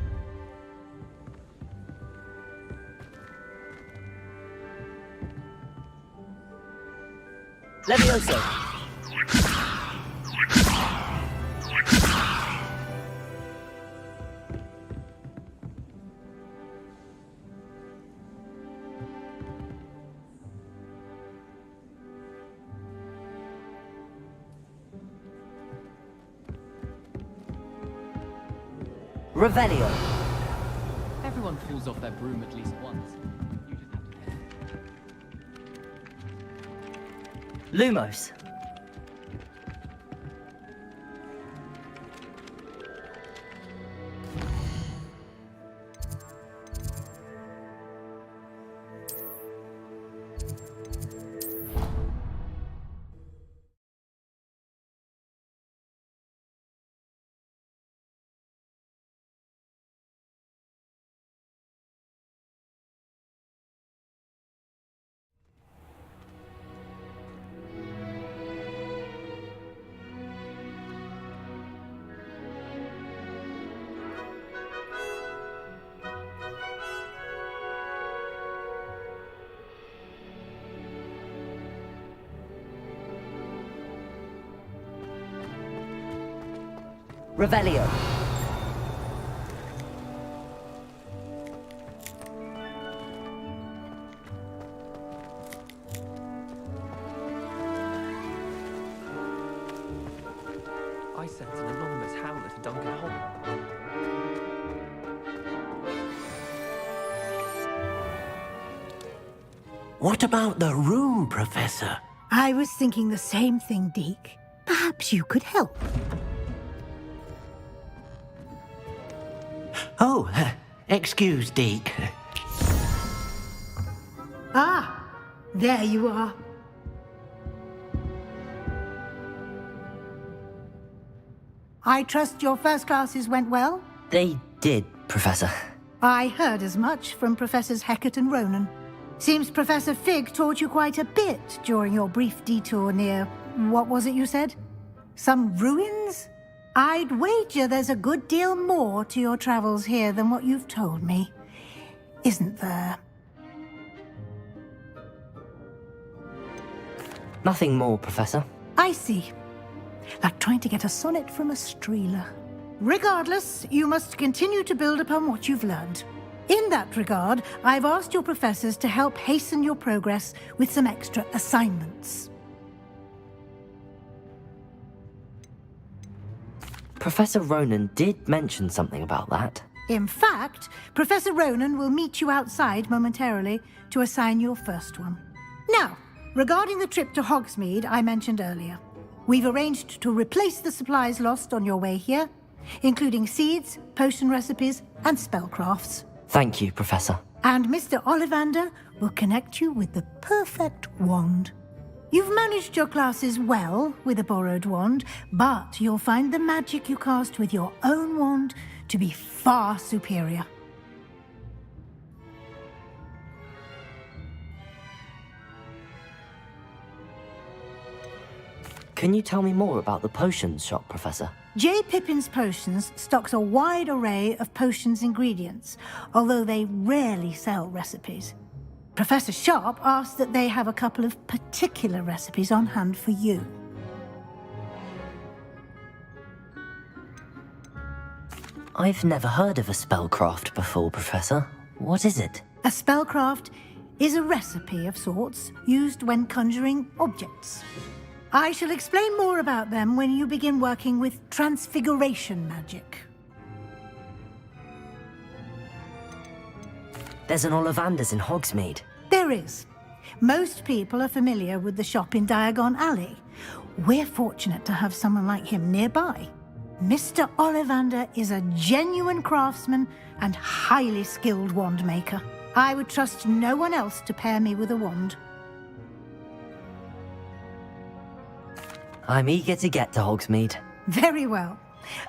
Levioso. Revelio. Everyone falls off their broom at least once. Lumos. Revelio. I sense an anonymous howler to Duncan Hogg. What about the room, Professor? I was thinking the same thing, Deke. Perhaps you could help. Oh, excuse, Deke. Ah, there you are. I trust your first classes went well? They did, Professor. I heard as much from Professors Hecat and Ronan. Seems Professor Fig taught you quite a bit during your brief detour near... what was it you said? Some ruins? I'd wager there's a good deal more to your travels here than what you've told me. Isn't there? Nothing more, Professor. I see. Like trying to get a sonnet from a streeler. Regardless, you must continue to build upon what you've learned. In that regard, I've asked your professors to help hasten your progress with some extra assignments. Professor Ronan did mention something about that. In fact, Professor Ronan will meet you outside momentarily to assign your first one. Now, regarding the trip to Hogsmeade I mentioned earlier, we've arranged to replace the supplies lost on your way here, including seeds, potion recipes, and spellcrafts. Thank you, Professor. And Mr. Ollivander will connect you with the perfect wand. You've managed your classes well with a borrowed wand, but you'll find the magic you cast with your own wand to be far superior. Can you tell me more about the potions shop, Professor? J. Pippin's Potions stocks a wide array of potions ingredients, although they rarely sell recipes. Professor Sharp asked that they have a couple of particular recipes on hand for you. I've never heard of a spellcraft before, Professor. What is it? A spellcraft is a recipe of sorts used when conjuring objects. I shall explain more about them when you begin working with transfiguration magic. There's an Ollivander's in Hogsmeade. There is. Most people are familiar with the shop in Diagon Alley. We're fortunate to have someone like him nearby. Mr. Ollivander is a genuine craftsman and highly skilled wand maker. I would trust no one else to pair me with a wand. I'm eager to get to Hogsmeade. Very well.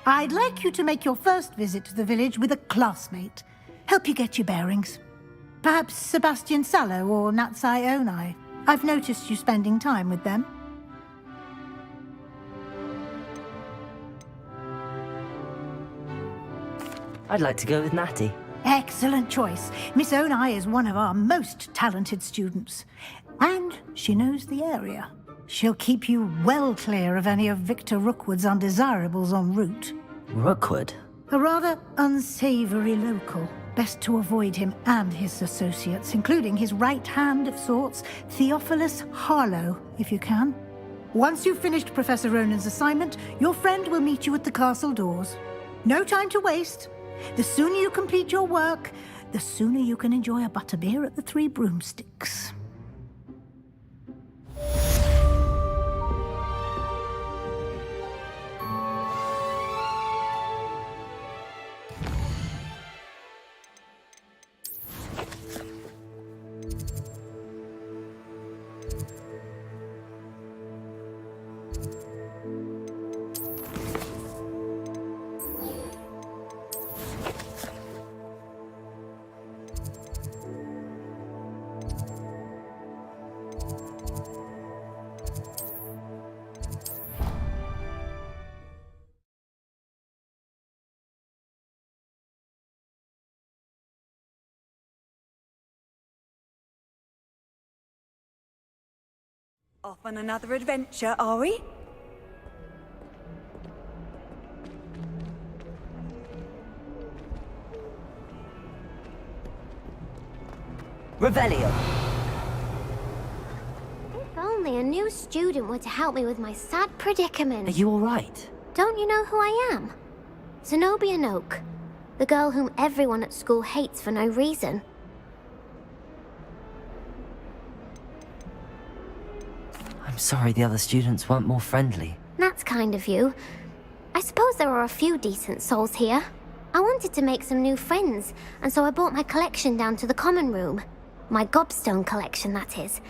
I'd like you to make your first visit to the village with a classmate. Help you get your bearings. Perhaps Sebastian Sallow or Natsai Onai. I've noticed you spending time with them. I'd like to go with Natty. Excellent choice. Miss Onai is one of our most talented students. And she knows the area. She'll keep you well clear of any of Victor Rookwood's undesirables en route. Rookwood? A rather unsavory local. Best to avoid him and his associates, including his right hand of sorts, Theophilus Harlow, if you can. Once you've finished Professor Ronan's assignment, your friend will meet you at the castle doors. No time to waste. The sooner you complete your work, the sooner you can enjoy a butterbeer at the Three Broomsticks. Off on another adventure, are we? Revelio! If only a new student were to help me with my sad predicament. Are you alright? Don't you know who I am? Zenobia Noak, the girl whom everyone at school hates for no reason. I'm sorry the other students weren't more friendly. That's kind of you. I suppose there are a few decent souls here. I wanted to make some new friends, and so I brought my collection down to the common room. My gobstone collection, that is.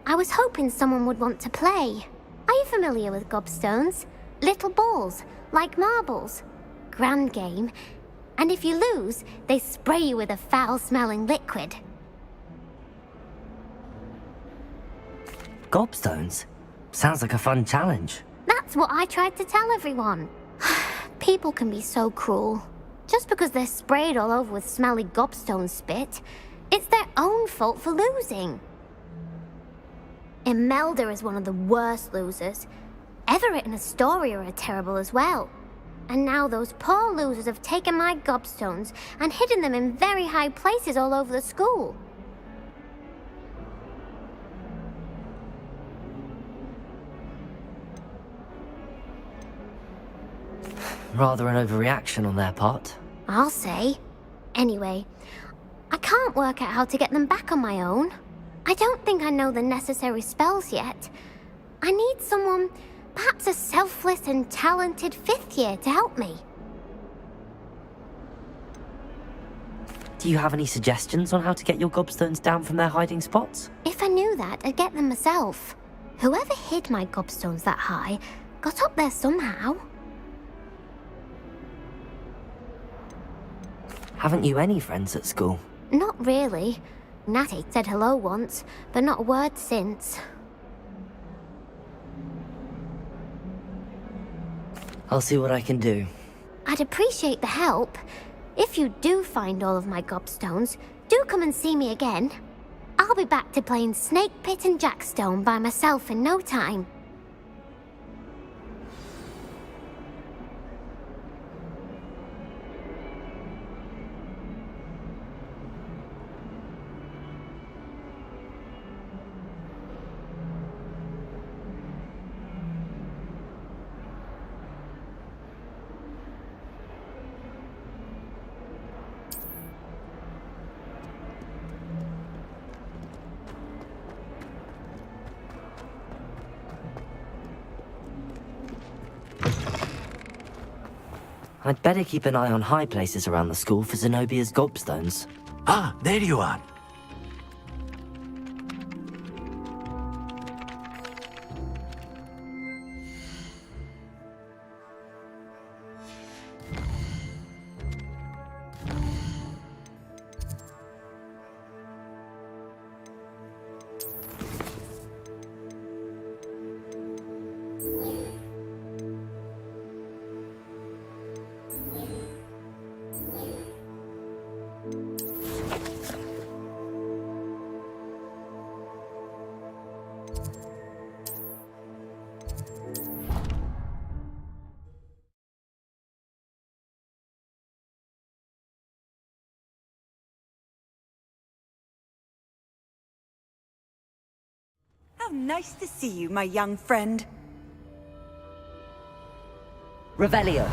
I was hoping someone would want to play. Are you familiar with gobstones? Little balls, like marbles. Grand game. And if you lose, they spray you with a foul-smelling liquid. Gobstones? Sounds like a fun challenge. That's what I tried to tell everyone. People can be so cruel. Just because they're sprayed all over with smelly gobstone spit, it's their own fault for losing. Imelda is one of the worst losers. Everett and Astoria are terrible as well. And now those poor losers have taken my gobstones and hidden them in very high places all over the school. Rather an overreaction on their part. I'll say. Anyway, I can't work out how to get them back on my own. I don't think I know the necessary spells yet. I need someone, perhaps a selfless and talented 5th year to help me. Do you have any suggestions on how to get your gobstones down from their hiding spots? If I knew that, I'd get them myself. Whoever hid my gobstones that high got up there somehow. Haven't you any friends at school? Not really. Natty said hello once, but not a word since. I'll see what I can do. I'd appreciate the help. If you do find all of my gobstones, do come and see me again. I'll be back to playing Snake Pit and Jackstone by myself in no time. I'd better keep an eye on high places around the school for Zenobia's gobstones. Ah, there you are. How nice to see you, my young friend. Revelio.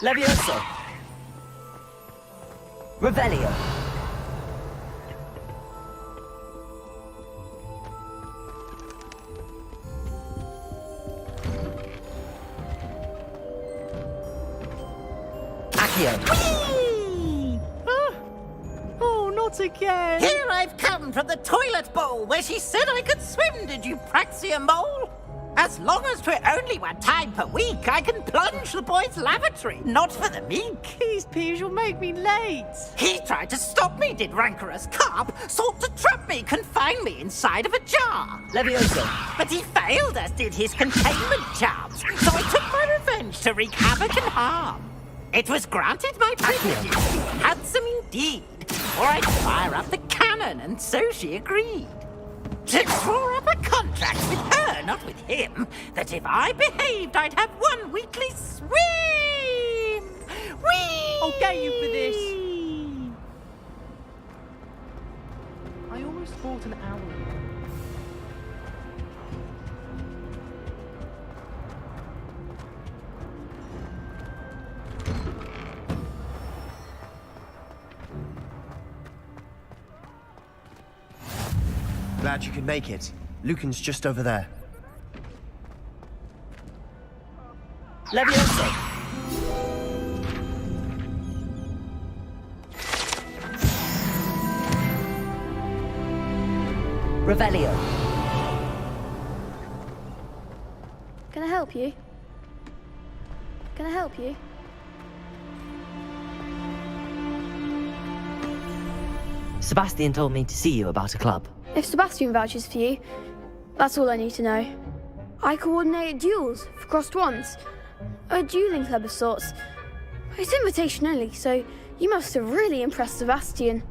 Levioso. Revelio. Oh, not again! Here I've come from the toilet bowl where she said I could swim, did you Praxia mole? As long as 'twere only one time per week, I can plunge the boy's lavatory, not for the meek. These peeves will make me late. He tried to stop me, did rancorous carp, sought to trap me, confine me inside of a jar. Levioso. But he failed, as did his containment charms, so I took my revenge to wreak havoc and harm. It was granted my privileges, handsome indeed, or I'd fire up the cannon, and so she agreed. To draw up a contract with her, not with him, that if I behaved, I'd have one weekly swim! Whee! I'll get you for this. I almost bought an owl. Glad you could make it. Lucan's just over there. Levioso. Revelio. Can I help you? Can I help you? Sebastian told me to see you about a club. If Sebastian vouches for you, that's all I need to know. I coordinate duels for crossed wands. A dueling club of sorts. It's invitation only, so you must have really impressed Sebastian.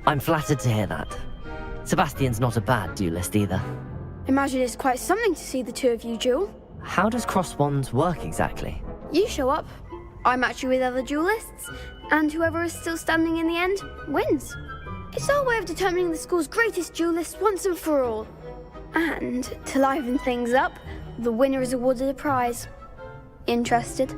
I'm flattered to hear that. Sebastian's not a bad duelist either. Imagine it's quite something to see the two of you duel. How does cross wands work exactly? You show up, I match you with other duelists, and whoever is still standing in the end wins. It's our way of determining the school's greatest duelist once and for all. And to liven things up, the winner is awarded a prize. Interested?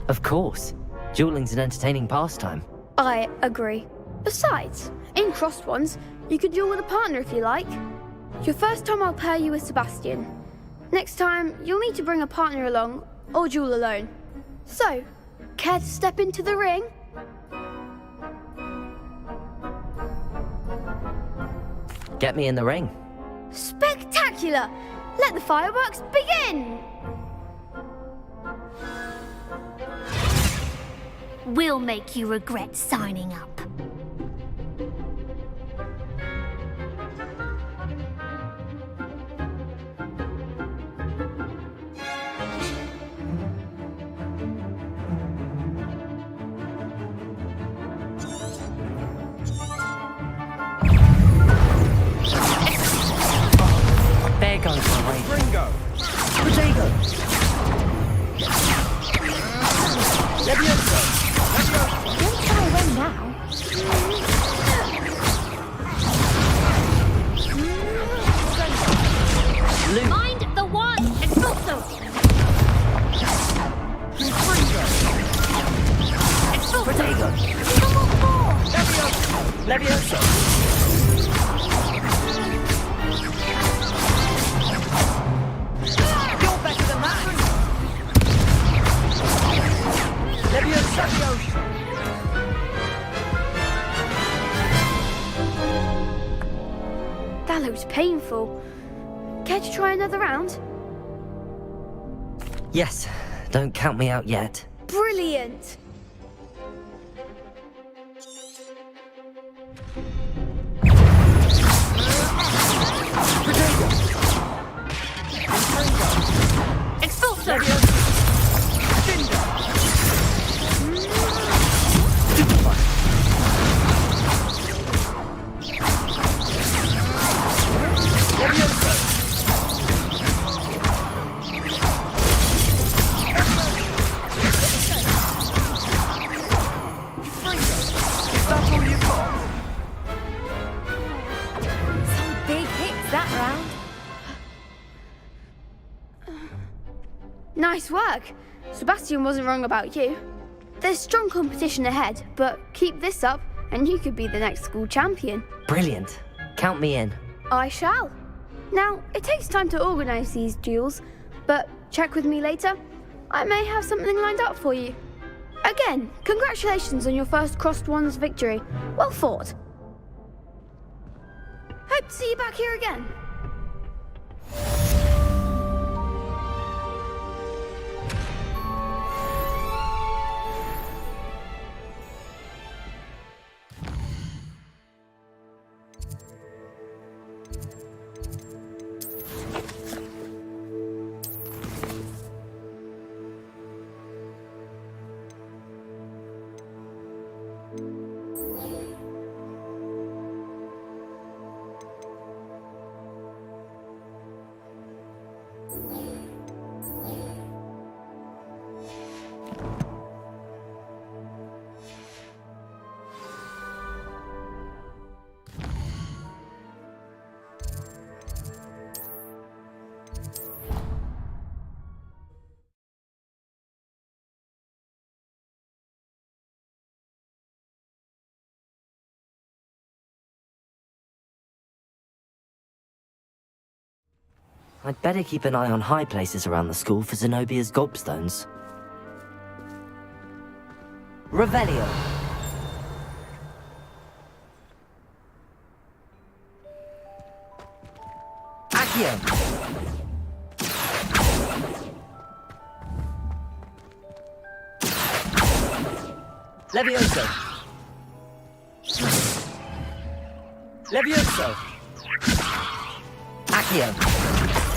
Of course. Dueling's an entertaining pastime. I agree. Besides, in crossed ones, you could duel with a partner if you like. Your first time I'll pair you with Sebastian. Next time, you'll need to bring a partner along, or duel alone. So, care to step into the ring? Get me in the ring. Spectacular! Let the fireworks begin! We'll make you regret signing up. There goes my way. Ringo. Potato. Levioso. Don't try to win now. Luke. Mind the one! Expulso! Expulso! Potato. Come on, more! Levioso. You're better than that! Levioso. That looks painful. Care to try another round? Yes. Don't count me out yet. Brilliant! Expulso! Some big hits that round. Nice work. Sebastian wasn't wrong about you. There's strong competition ahead, but keep this up and you could be the next school champion. Brilliant. Count me in. I shall. Now, it takes time to organise these duels, but check with me later. I may have something lined up for you. Again, congratulations on your first Crossed Wands victory. Well fought. Hope to see you back here again. I'd better keep an eye on high places around the school for Zenobia's gobstones. Revelio! Accio! Levioso! Levioso! Accio!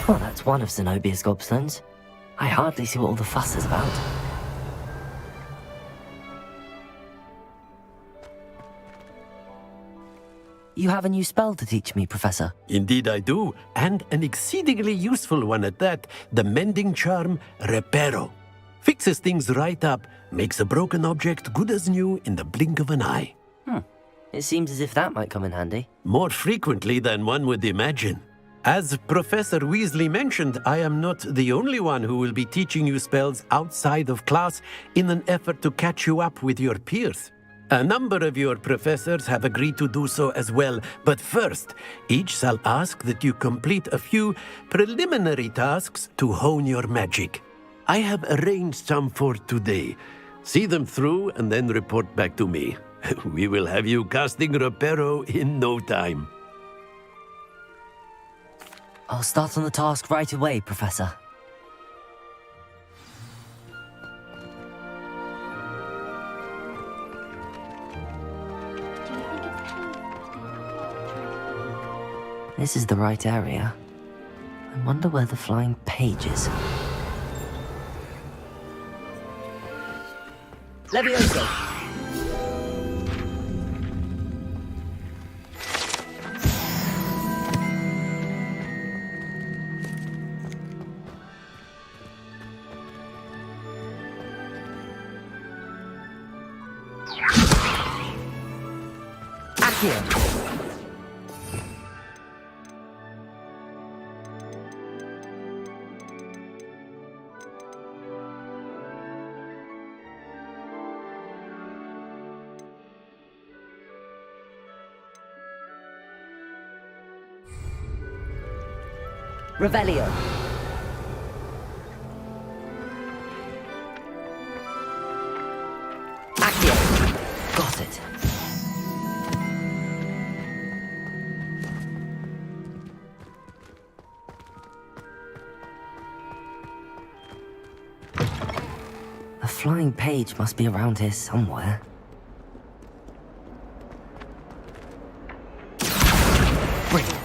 Well, that's one of Zenobia's gobstones. I hardly see what all the fuss is about. You have a new spell to teach me, Professor. Indeed I do, and an exceedingly useful one at that. The mending charm, Reparo. Fixes things right up, makes a broken object good as new in the blink of an eye. It seems as if that might come in handy. More frequently than one would imagine. As Professor Weasley mentioned, I am not the only one who will be teaching you spells outside of class in an effort to catch you up with your peers. A number of your professors have agreed to do so as well, but first, each shall ask that you complete a few preliminary tasks to hone your magic. I have arranged some for today. See them through and then report back to me. We will have you casting Reparo in no time. I'll start on the task right away, Professor. This is the right area. I wonder where the flying page is. Levioso! Revelio. Accio. Got it. A flying page must be around here somewhere. Brilliant.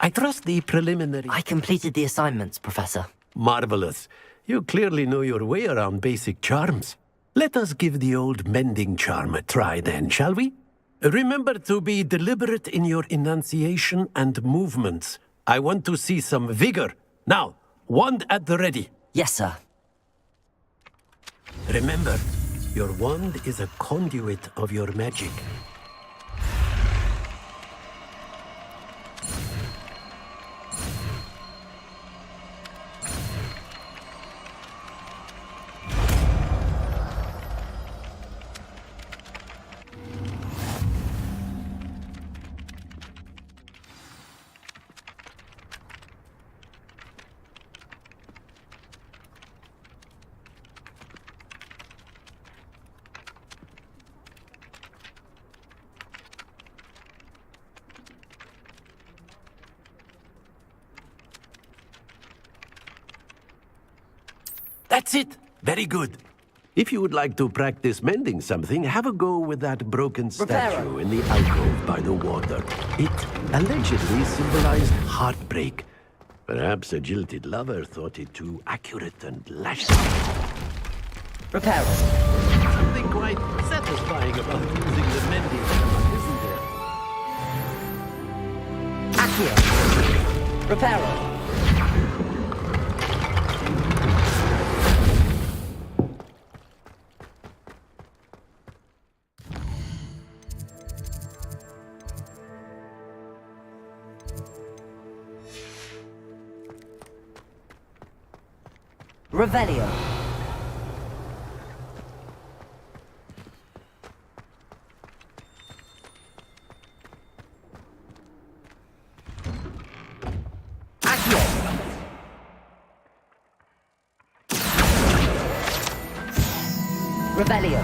I trust the preliminary... I completed the assignments, Professor. Marvelous. You clearly know your way around basic charms. Let us give the old mending charm a try then, shall we? Remember to be deliberate in your enunciation and movements. I want to see some vigor. Now, wand at the ready. Yes, sir. Remember, your wand is a conduit of your magic. That's it. Very good. If you would like to practice mending something, have a go with that broken statue in the alcove by the water. It allegedly symbolized heartbreak. Perhaps a jilted lover thought it too accurate and lashed out. Repair it. Something quite satisfying about using the mending hammer, isn't there? Accio. Repair it. Revelio. Accio. Revelio.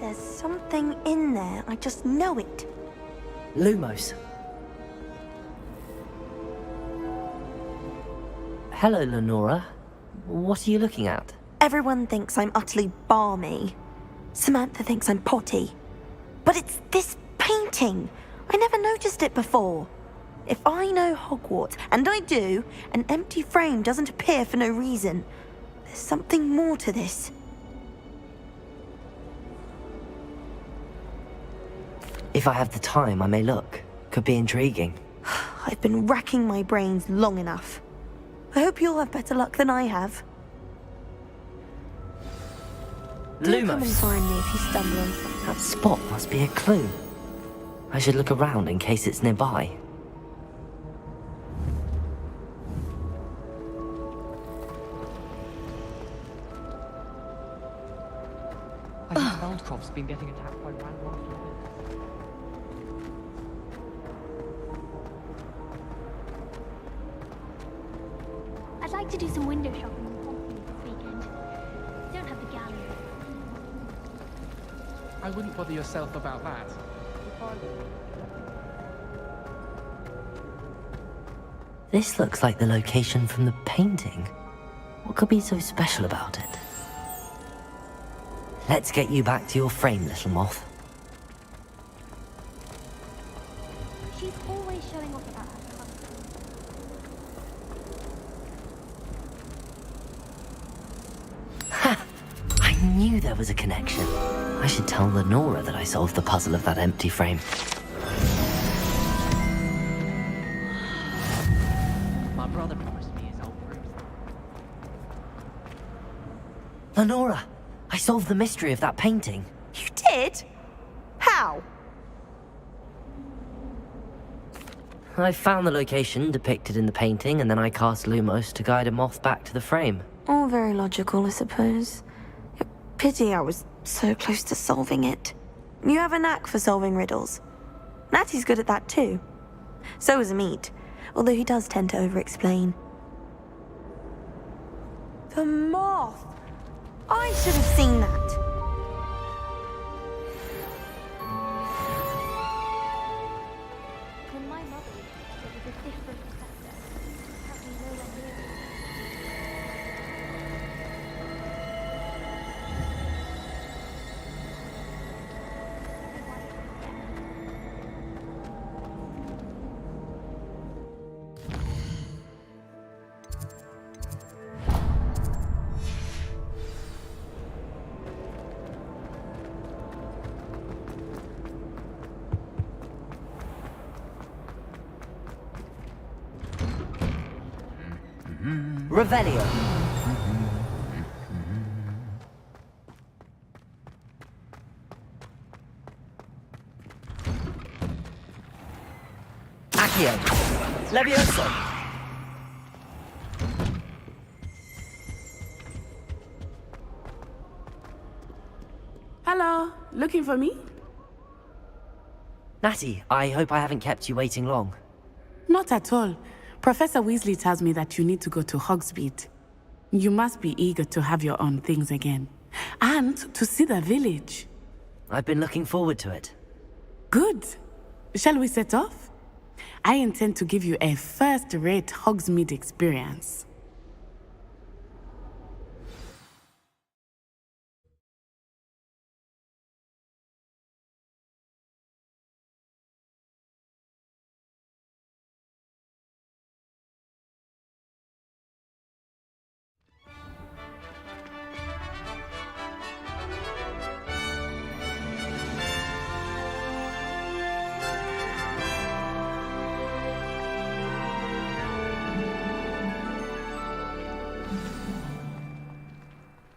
There's something in there. I just know it. Lumos. Hello, Lenora. What are you looking at? Everyone thinks I'm utterly balmy. Samantha thinks I'm potty. But it's this painting. I never noticed it before. If I know Hogwarts, and I do, an empty frame doesn't appear for no reason. There's something more to this. If I have the time, I may look. Could be intriguing. I've been racking my brains long enough. I hope you'll have better luck than I have. Do come and find me if you stumble on something. That spot must be a clue. I should look around in case it's nearby. I think Mountcroft's been getting attacked by random flippers. I'd like to do some window shopping in Pompeii this weekend. Don't have the gallery. I wouldn't bother yourself about that. This looks like the location from the painting. What could be so special about it? Let's get you back to your frame, little moth. She's always showing off about her Ha! I knew there was a connection. I should tell Lenora that I solved the puzzle of that empty frame. My brother promised me his old fruit. Lenora! I solved the mystery of that painting. You did? How? I found the location depicted in the painting, and then I cast Lumos to guide a moth back to the frame. All very logical, I suppose. Pity I was so close to solving it. You have a knack for solving riddles. Natty's good at that too. So is Amit, although he does tend to over-explain. The moth! I should have seen that. When my mother was it was a different sector. Apparently nowhere near it. Revelio. Accio. Levioso. Hello, looking for me? Natty, I hope I haven't kept you waiting long. Not at all. Professor Weasley tells me that you need to go to Hogsmeade. You must be eager to have your own things again. And to see the village. I've been looking forward to it. Good. Shall we set off? I intend to give you a first-rate Hogsmeade experience.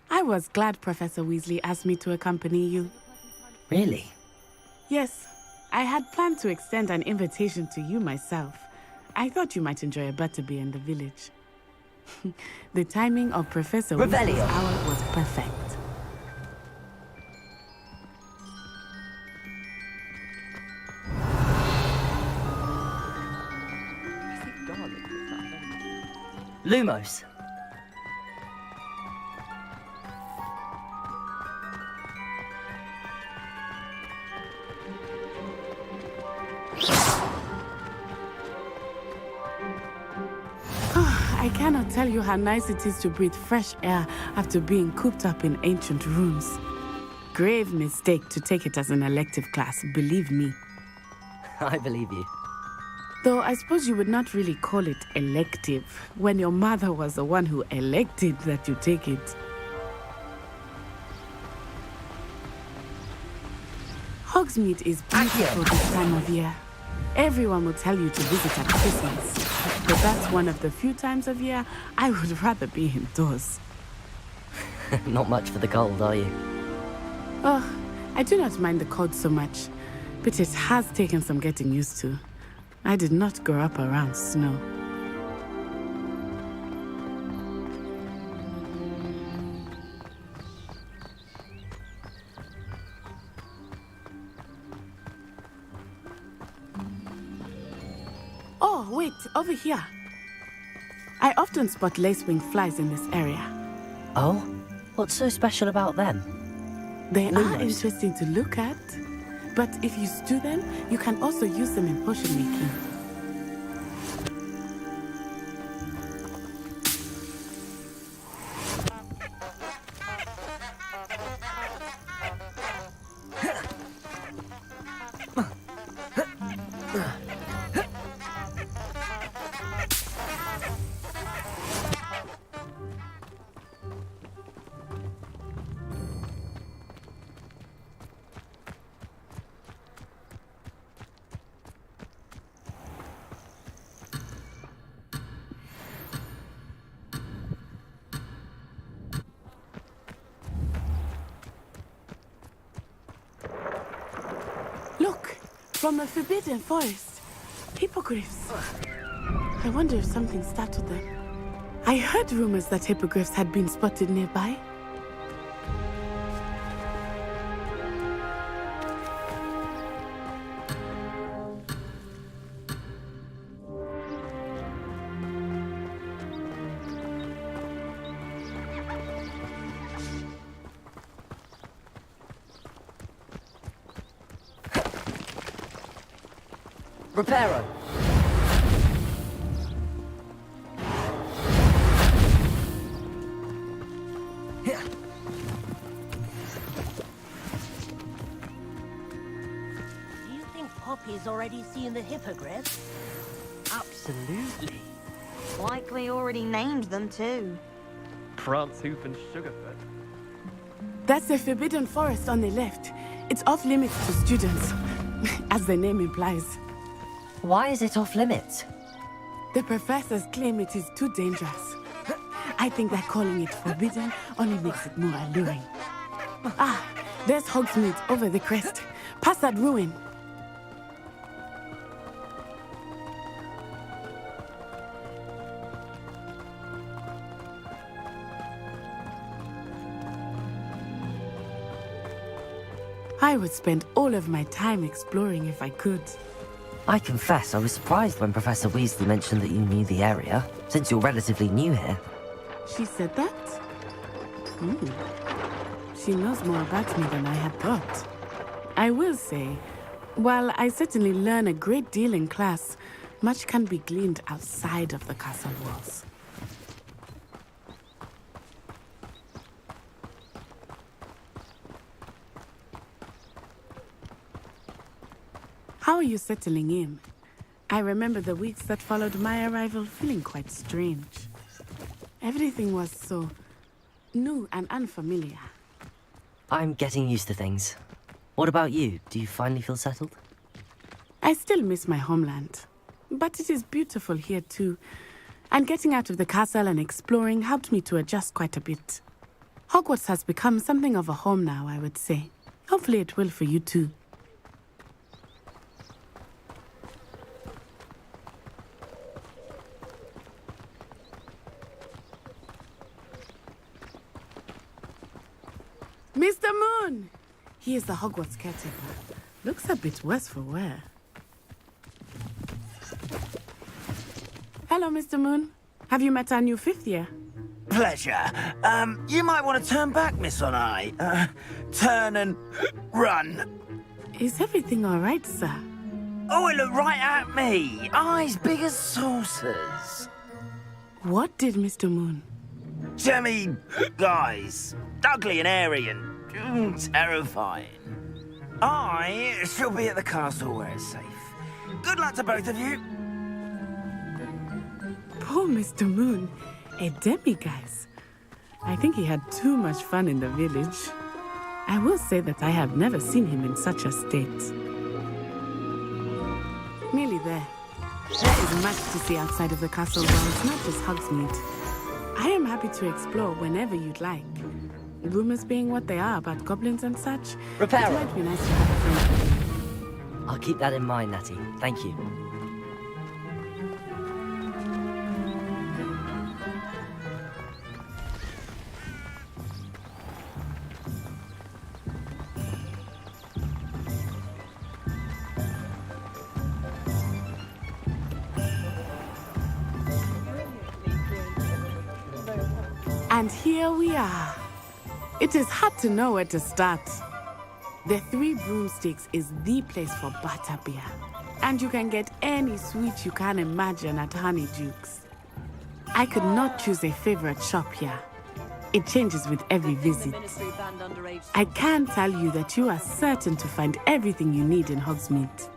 I was glad Professor Weasley asked me to accompany you. Really? Yes, I had planned to extend an invitation to you myself. I thought you might enjoy a butterbeer in the village. The timing of Professor Weasley's hour was perfect. Lumos. I cannot tell you how nice it is to breathe fresh air after being cooped up in ancient rooms. Grave mistake to take it as an elective class, believe me. I believe you. Though I suppose you would not really call it elective when your mother was the one who elected that you take it. Hogsmeade is beautiful this time of year. Everyone will tell you to visit at Christmas. But that's one of the few times of year I would rather be indoors. Not much for the cold, are you? Oh, I do not mind the cold so much, but it has taken some getting used to. I did not grow up around snow. Oh, wait, over here. I often spot lacewing flies in this area. Oh? What's so special about them? They are interesting to look at, but if you stew them, you can also use them in potion making. Look, from the Forbidden Forest. Hippogriffs. I wonder if something startled them. I heard rumors that hippogriffs had been spotted nearby. Reparo. Do you think Poppy's already seen the hippogriff? Absolutely. Likely already named them too. Prance Hoof and Sugarfoot. That's the Forbidden Forest on the left. It's off limits to students, as the name implies. Why is it off limits? The professors claim it is too dangerous. I think that calling it forbidden only makes it more alluring. Ah, there's Hogsmeade over the crest. Past that ruin. I would spend all of my time exploring if I could. I confess I was surprised when Professor Weasley mentioned that you knew the area, since you're relatively new here. She said that? She knows more about me than I had thought. I will say, while I certainly learn a great deal in class, much can be gleaned outside of the castle walls. How are you settling in? I remember the weeks that followed my arrival feeling quite strange. Everything was so new and unfamiliar. I'm getting used to things. What about you? Do you finally feel settled? I still miss my homeland, but it is beautiful here too. And getting out of the castle and exploring helped me to adjust quite a bit. Hogwarts has become something of a home now, I would say. Hopefully it will for you too. Mr. Moon! He is the Hogwarts caretaker. Looks a bit worse for wear. Hello, Mr. Moon. Have you met our new 5th year? Pleasure. You might want to turn back, Miss Onai. Turn and run. Is everything all right, sir? Oh, it looked right at me. Eyes big as saucers. What did Mr. Moon? Jemmy guys. Ugly and airy and terrifying. I shall be at the castle where it's safe. Good luck to both of you. Poor Mr. Moon. A demiguise. I think he had too much fun in the village. I will say that I have never seen him in such a state. Nearly there. There is much to see outside of the castle walls, not just Hogsmeade. I am happy to explore whenever you'd like. Rumors being what they are about goblins and such, Reparo. it might be nice to have a friend. I'll keep that in mind, Natty. Thank you. And here we are. It is hard to know where to start. The Three Broomsticks is the place for butterbeer. And you can get any sweet you can imagine at Honeydukes. I could not choose a favorite shop here. It changes with every visit. I can tell you that you are certain to find everything you need in Hogsmeade.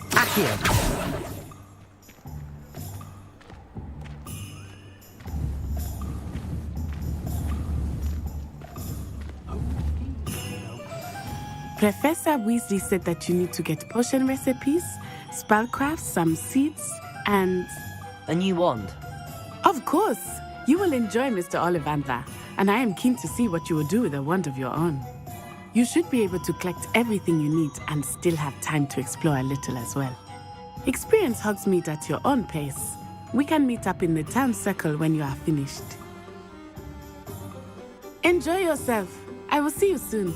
Accio! Professor Weasley said that you need to get potion recipes, spellcrafts, some seeds, and... a new wand. Of course! You will enjoy Mr. Ollivander, and I am keen to see what you will do with a wand of your own. You should be able to collect everything you need and still have time to explore a little as well. Experience Hogsmeade at your own pace. We can meet up in the town circle when you are finished. Enjoy yourself. I will see you soon.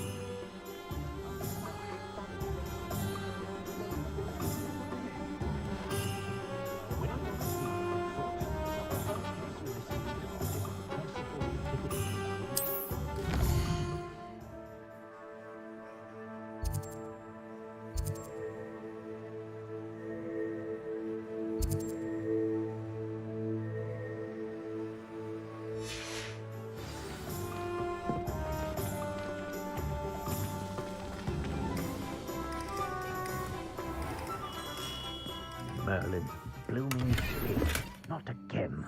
Merlin, blooming sleep. Not again.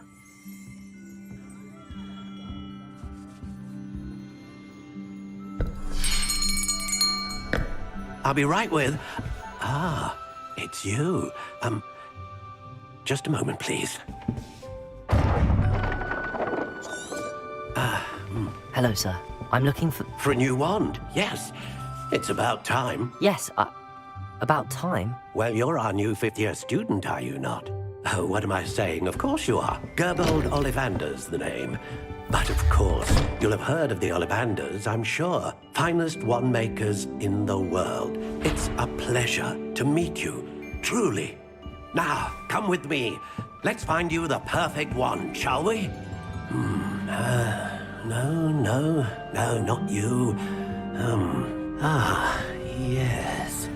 I'll be right with... Ah, it's you. just a moment, please. Hello, sir. I'm looking for... For a new wand, yes. It's about time. Yes, about time? Well, you're our new fifth-year student, are you not? Oh, what am I saying? Of course you are. Gerbold Ollivander's the name. But of course, you'll have heard of the Ollivanders, I'm sure. Finest wand makers in the world. It's a pleasure to meet you, truly. Now, come with me. Let's find you the perfect wand, shall we? No, not you. Yes.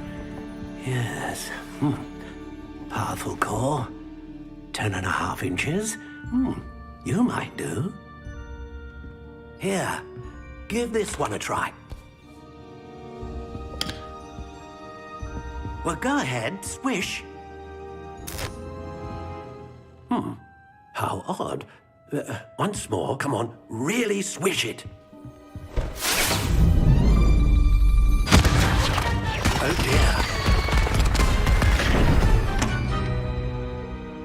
Powerful core. 10.5 inches. You might do. Here, give this one a try. Well, go ahead, swish. How odd. Once more, come on, really swish it. Oh dear.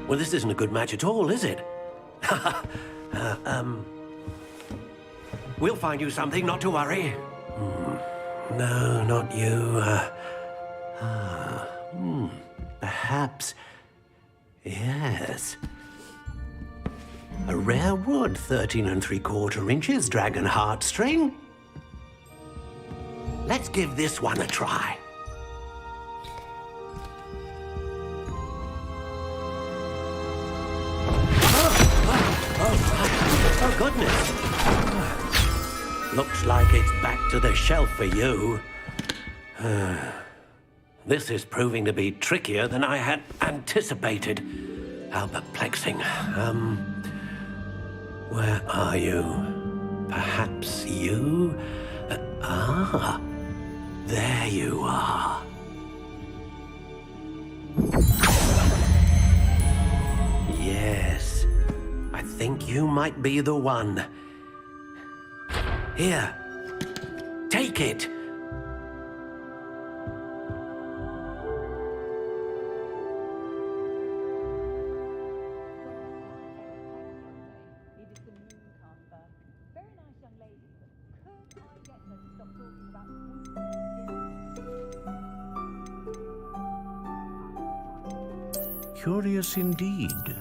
Well, this isn't a good match at all, is it? We'll find you something, not to worry. No, not you. Perhaps. Yes. A rare wood, 13 3/4 inches, dragon heartstring. Let's give this one a try. Oh, goodness. Looks like it's back to the shelf for you. This is proving to be trickier than I had anticipated. How perplexing. Where are you? Perhaps you? There you are. Yes, I think you might be the one. Here, take it. Curious indeed.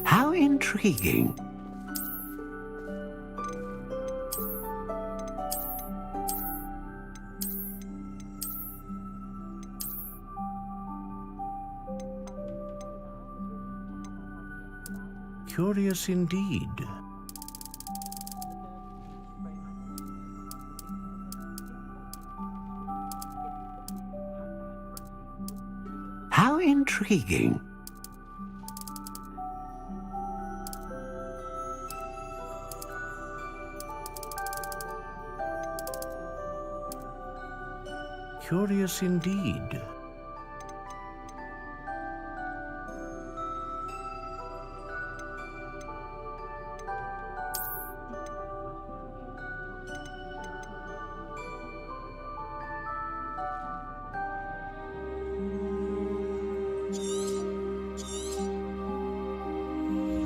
How intriguing. Curious indeed. How intriguing. Curious indeed.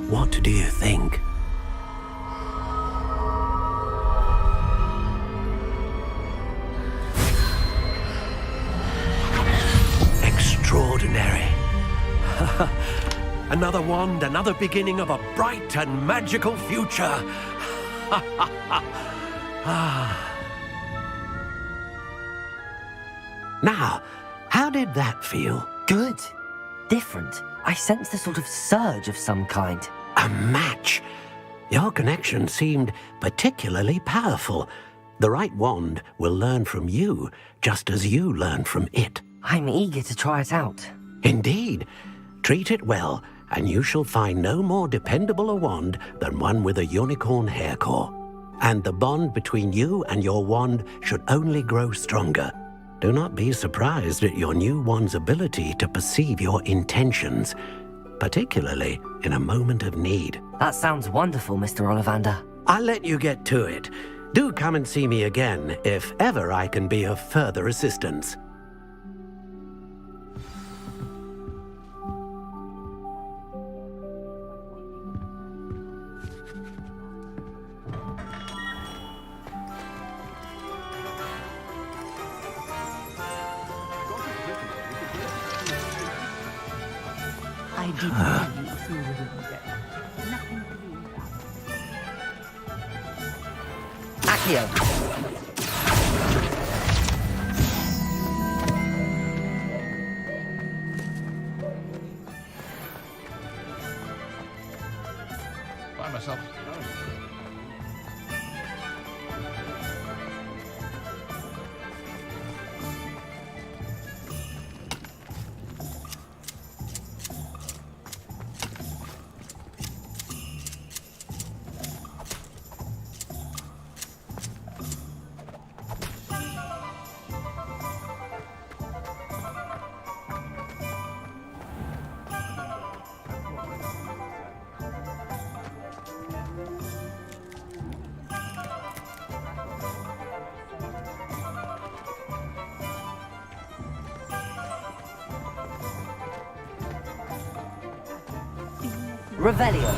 What do you think? Extraordinary. Another wand, another beginning of a bright and magical future. Now, how did that feel? Good. Different. I sensed a sort of surge of some kind. A match. Your connection seemed particularly powerful. The right wand will learn from you, just as you learn from it. I'm eager to try it out. Indeed. Treat it well, and you shall find no more dependable a wand than one with a unicorn hair core. And the bond between you and your wand should only grow stronger. Do not be surprised at your new wand's ability to perceive your intentions, particularly in a moment of need. That sounds wonderful, Mr. Ollivander. I'll let you get to it. Do come and see me again, if ever I can be of further assistance. I did really feel the room there. Nothing to do with that. Accio! Find myself. Revelio.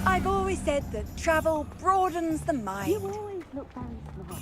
I've always said that travel broadens the mind. You always look very smart.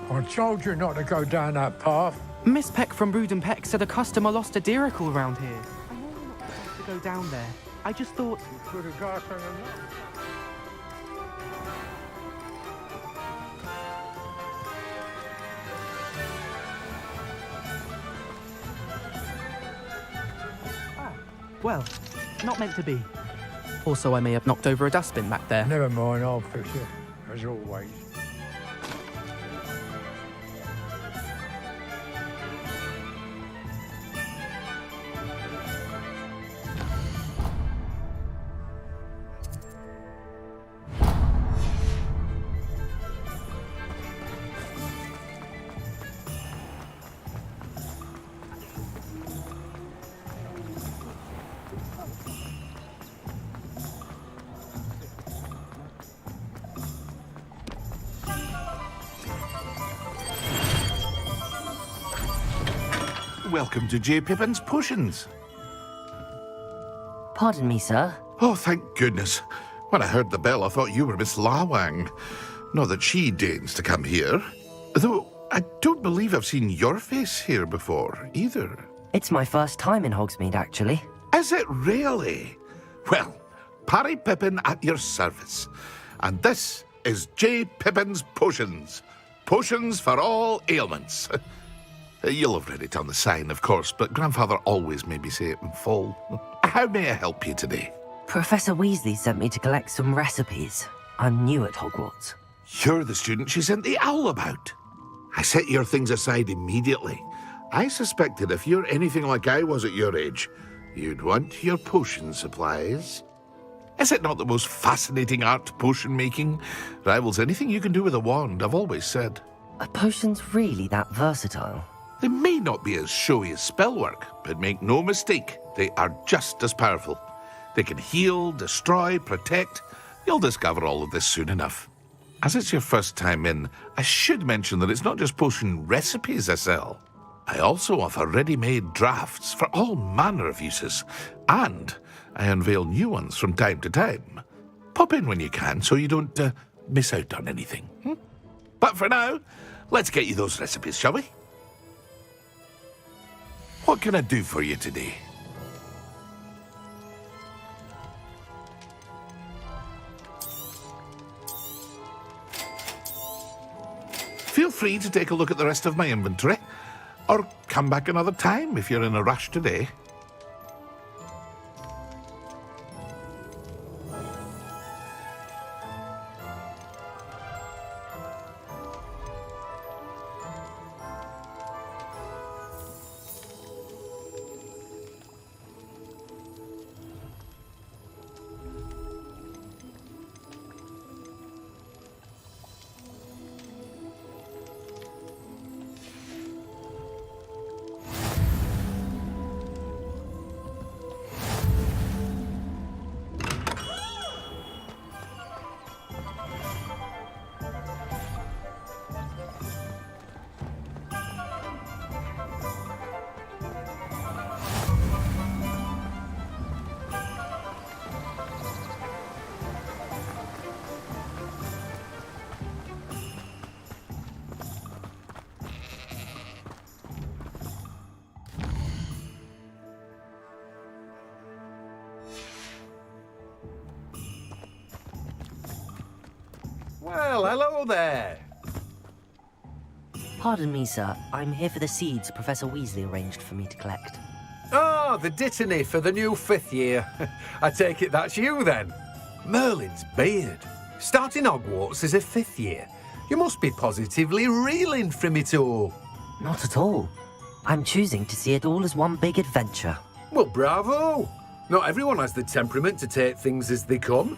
I told you not to go down that path. Miss Peck from Brood and Peck said a customer lost a deeracle around here. I know you're not supposed to go down there. I just thought... You could have got something else. Well, not meant to be. Also, I may have knocked over a dustbin back there. Never mind, I'll fix it, as always. Welcome to J. Pippin's Potions. Pardon me, sir. Oh, thank goodness. When I heard the bell, I thought you were Miss Lawang. Not that she deigns to come here. Though I don't believe I've seen your face here before, either. It's my first time in Hogsmeade, actually. Is it really? Well, Parry Pippin at your service. And this is J. Pippin's Potions. Potions for all ailments. You'll have read it on the sign, of course, but Grandfather always made me say it in full. How may I help you today? Professor Weasley sent me to collect some recipes. I'm new at Hogwarts. You're the student she sent the owl about. I set your things aside immediately. I suspected if you're anything like I was at your age, you'd want your potion supplies. Is it not the most fascinating art, potion making? Rivals anything you can do with a wand, I've always said. Are potions really that versatile? They may not be as showy as spellwork, but make no mistake, they are just as powerful. They can heal, destroy, protect. You'll discover all of this soon enough. As it's your first time in, I should mention that it's not just potion recipes I sell. I also offer ready-made drafts for all manner of uses, and I unveil new ones from time to time. Pop in when you can so you don't miss out on anything. But for now, let's get you those recipes, shall we? What can I do for you today? Feel free to take a look at the rest of my inventory, or come back another time if you're in a rush today. Well, hello there. Pardon me, sir. I'm here for the seeds Professor Weasley arranged for me to collect. Oh, the dittany for the new 5th year. I take it that's you, then. Merlin's beard. Starting Hogwarts as a 5th year. You must be positively reeling from it all. Not at all. I'm choosing to see it all as one big adventure. Well, bravo. Not everyone has the temperament to take things as they come.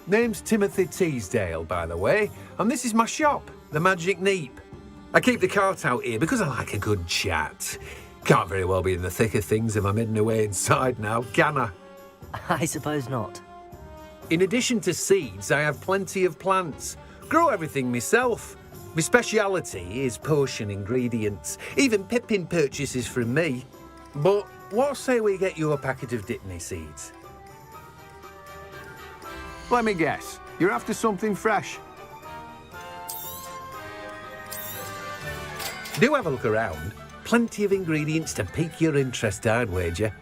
Name's Timothy Teasdale, by the way, and this is my shop, the Magic Neep. I keep the cart out here because I like a good chat. Can't very well be in the thick of things if I'm hidden away inside now, can I? I suppose not. In addition to seeds, I have plenty of plants. Grow everything myself. My speciality is potion ingredients. Even Pippin purchases from me. But what say we get you a packet of Dittany seeds? Let me guess. You're after something fresh. Do have a look around. Plenty of ingredients to pique your interest, I'd wager.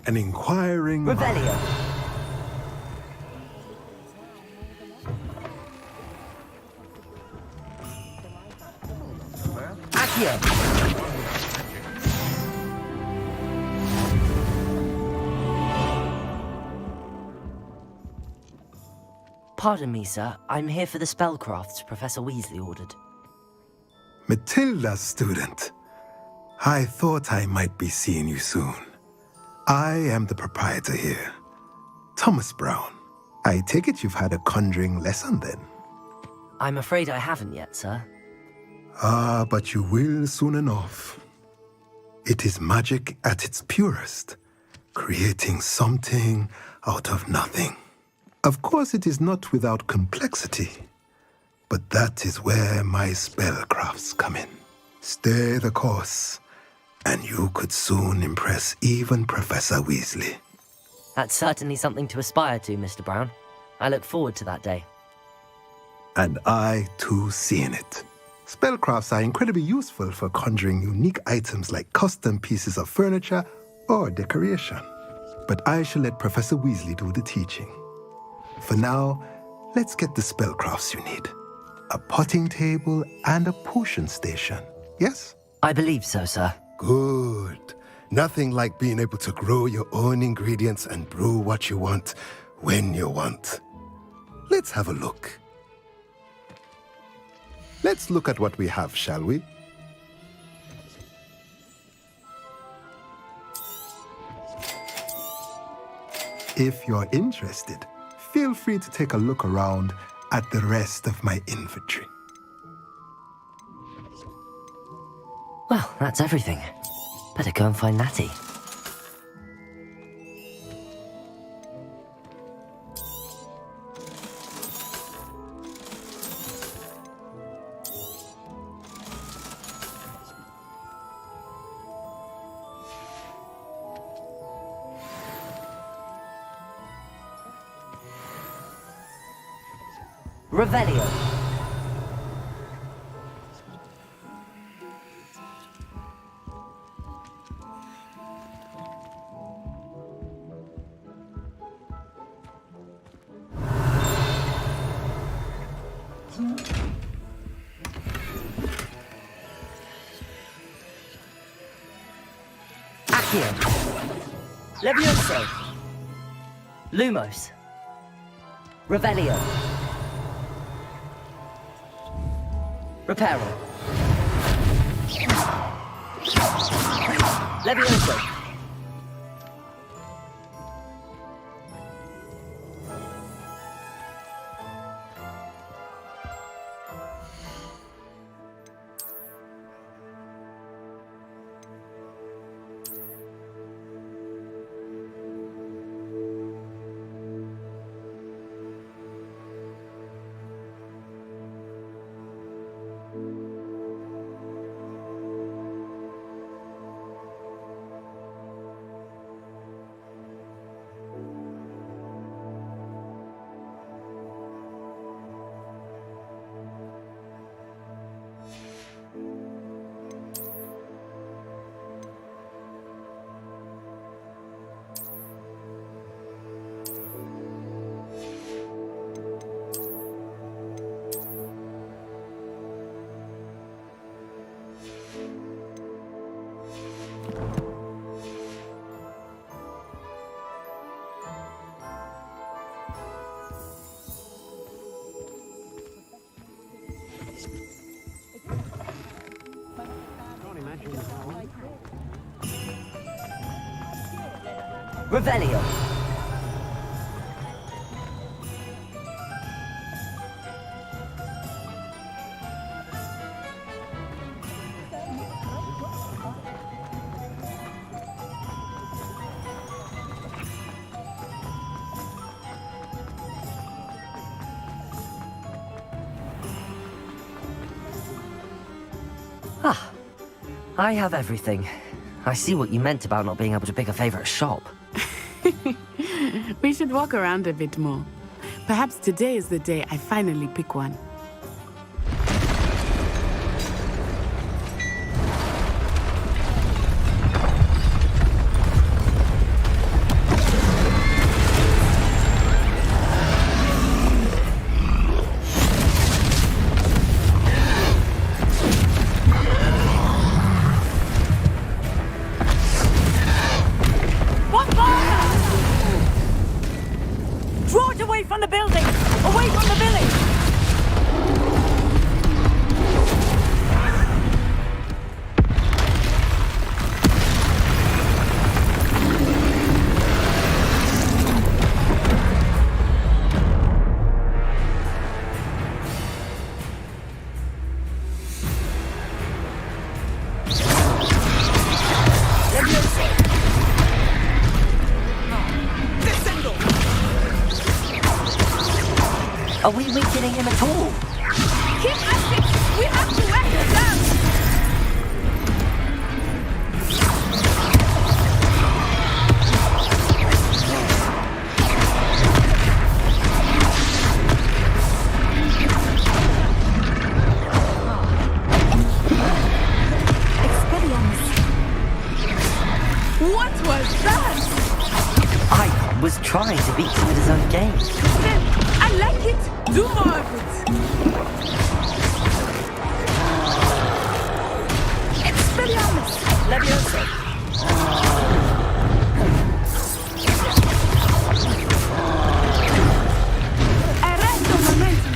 An inquiring Revelio. Accio. Pardon me, sir. I'm here for the spellcrafts Professor Weasley ordered. Matilda's student. I thought I might be seeing you soon. I am the proprietor here, Thomas Brown. I take it you've had a conjuring lesson then? I'm afraid I haven't yet, sir. Ah, but you will soon enough. It is magic at its purest, creating something out of nothing. Of course, it is not without complexity, but that is where my spellcrafts come in. Stay the course, and you could soon impress even Professor Weasley. That's certainly something to aspire to, Mr. Brown. I look forward to that day. And I, too, see in it. Spellcrafts are incredibly useful for conjuring unique items like custom pieces of furniture or decoration. But I shall let Professor Weasley do the teaching. For now, let's get the spellcrafts you need. A potting table and a potion station, yes? I believe so, sir. Good. Nothing like being able to grow your own ingredients and brew what you want when you want. Let's have a look. Let's look at what we have, shall we? If you're interested, feel free to take a look around at the rest of my inventory. Well, that's everything. Better go and find Natty. Revelio. Accio. Levioso. Lumos. Revelio. Reparo. Levioso. Revelio. Ah, I have everything. I see what you meant about not being able to pick a favorite shop. We should walk around a bit more. Perhaps today is the day I finally pick one. Are we weakening him at all? Keep asking! We have to wear him down! What was that? I was trying to beat him at his own game. Then, I like it. Do more of it. Expelliarmus. Leviosa. Arresto momentum.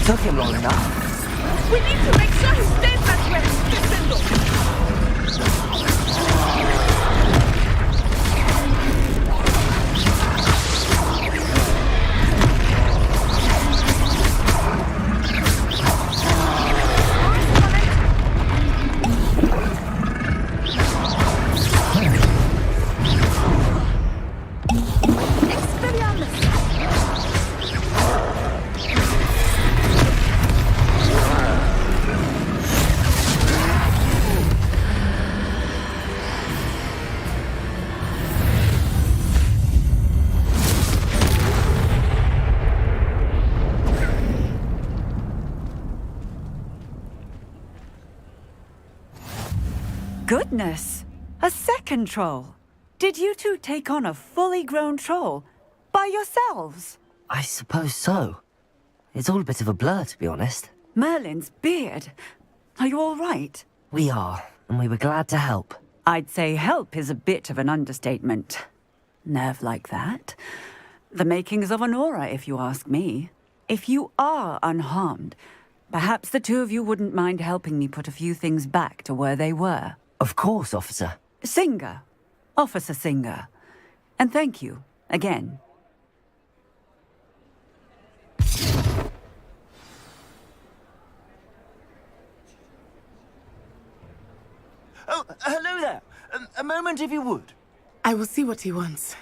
Took him long enough. We need to make sure he stays that way. Descendo. Goodness! A second troll! Did you two take on a fully grown troll? By yourselves? I suppose so. It's all a bit of a blur, to be honest. Merlin's beard. Are you all right? We are, and we were glad to help. I'd say help is a bit of an understatement. Nerve like that. The makings of an aura, if you ask me. If you are unharmed, perhaps the two of you wouldn't mind helping me put a few things back to where they were. Of course, officer. Singer. Officer Singer. And thank you, again. Oh, hello there. A moment, if you would. I will see what he wants.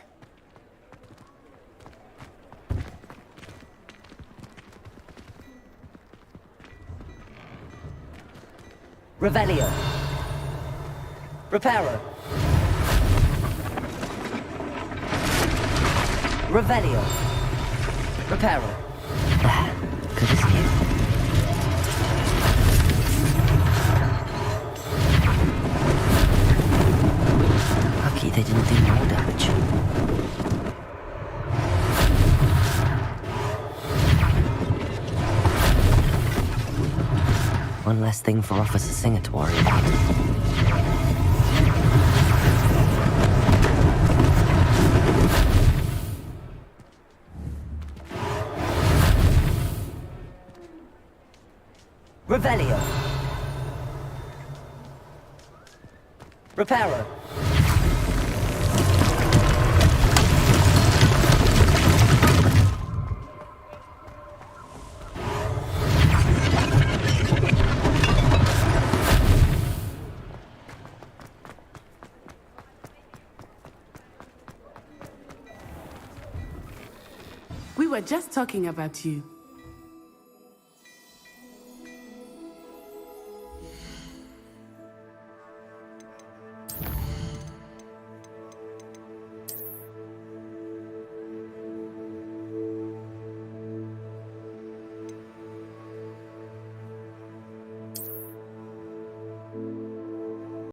Revelio. Reparo. Revelio. Reparo. Good as new. Lucky they didn't do more damage. One less thing for Officer Singer to worry about. Revelio. Reparo. We were just talking about you.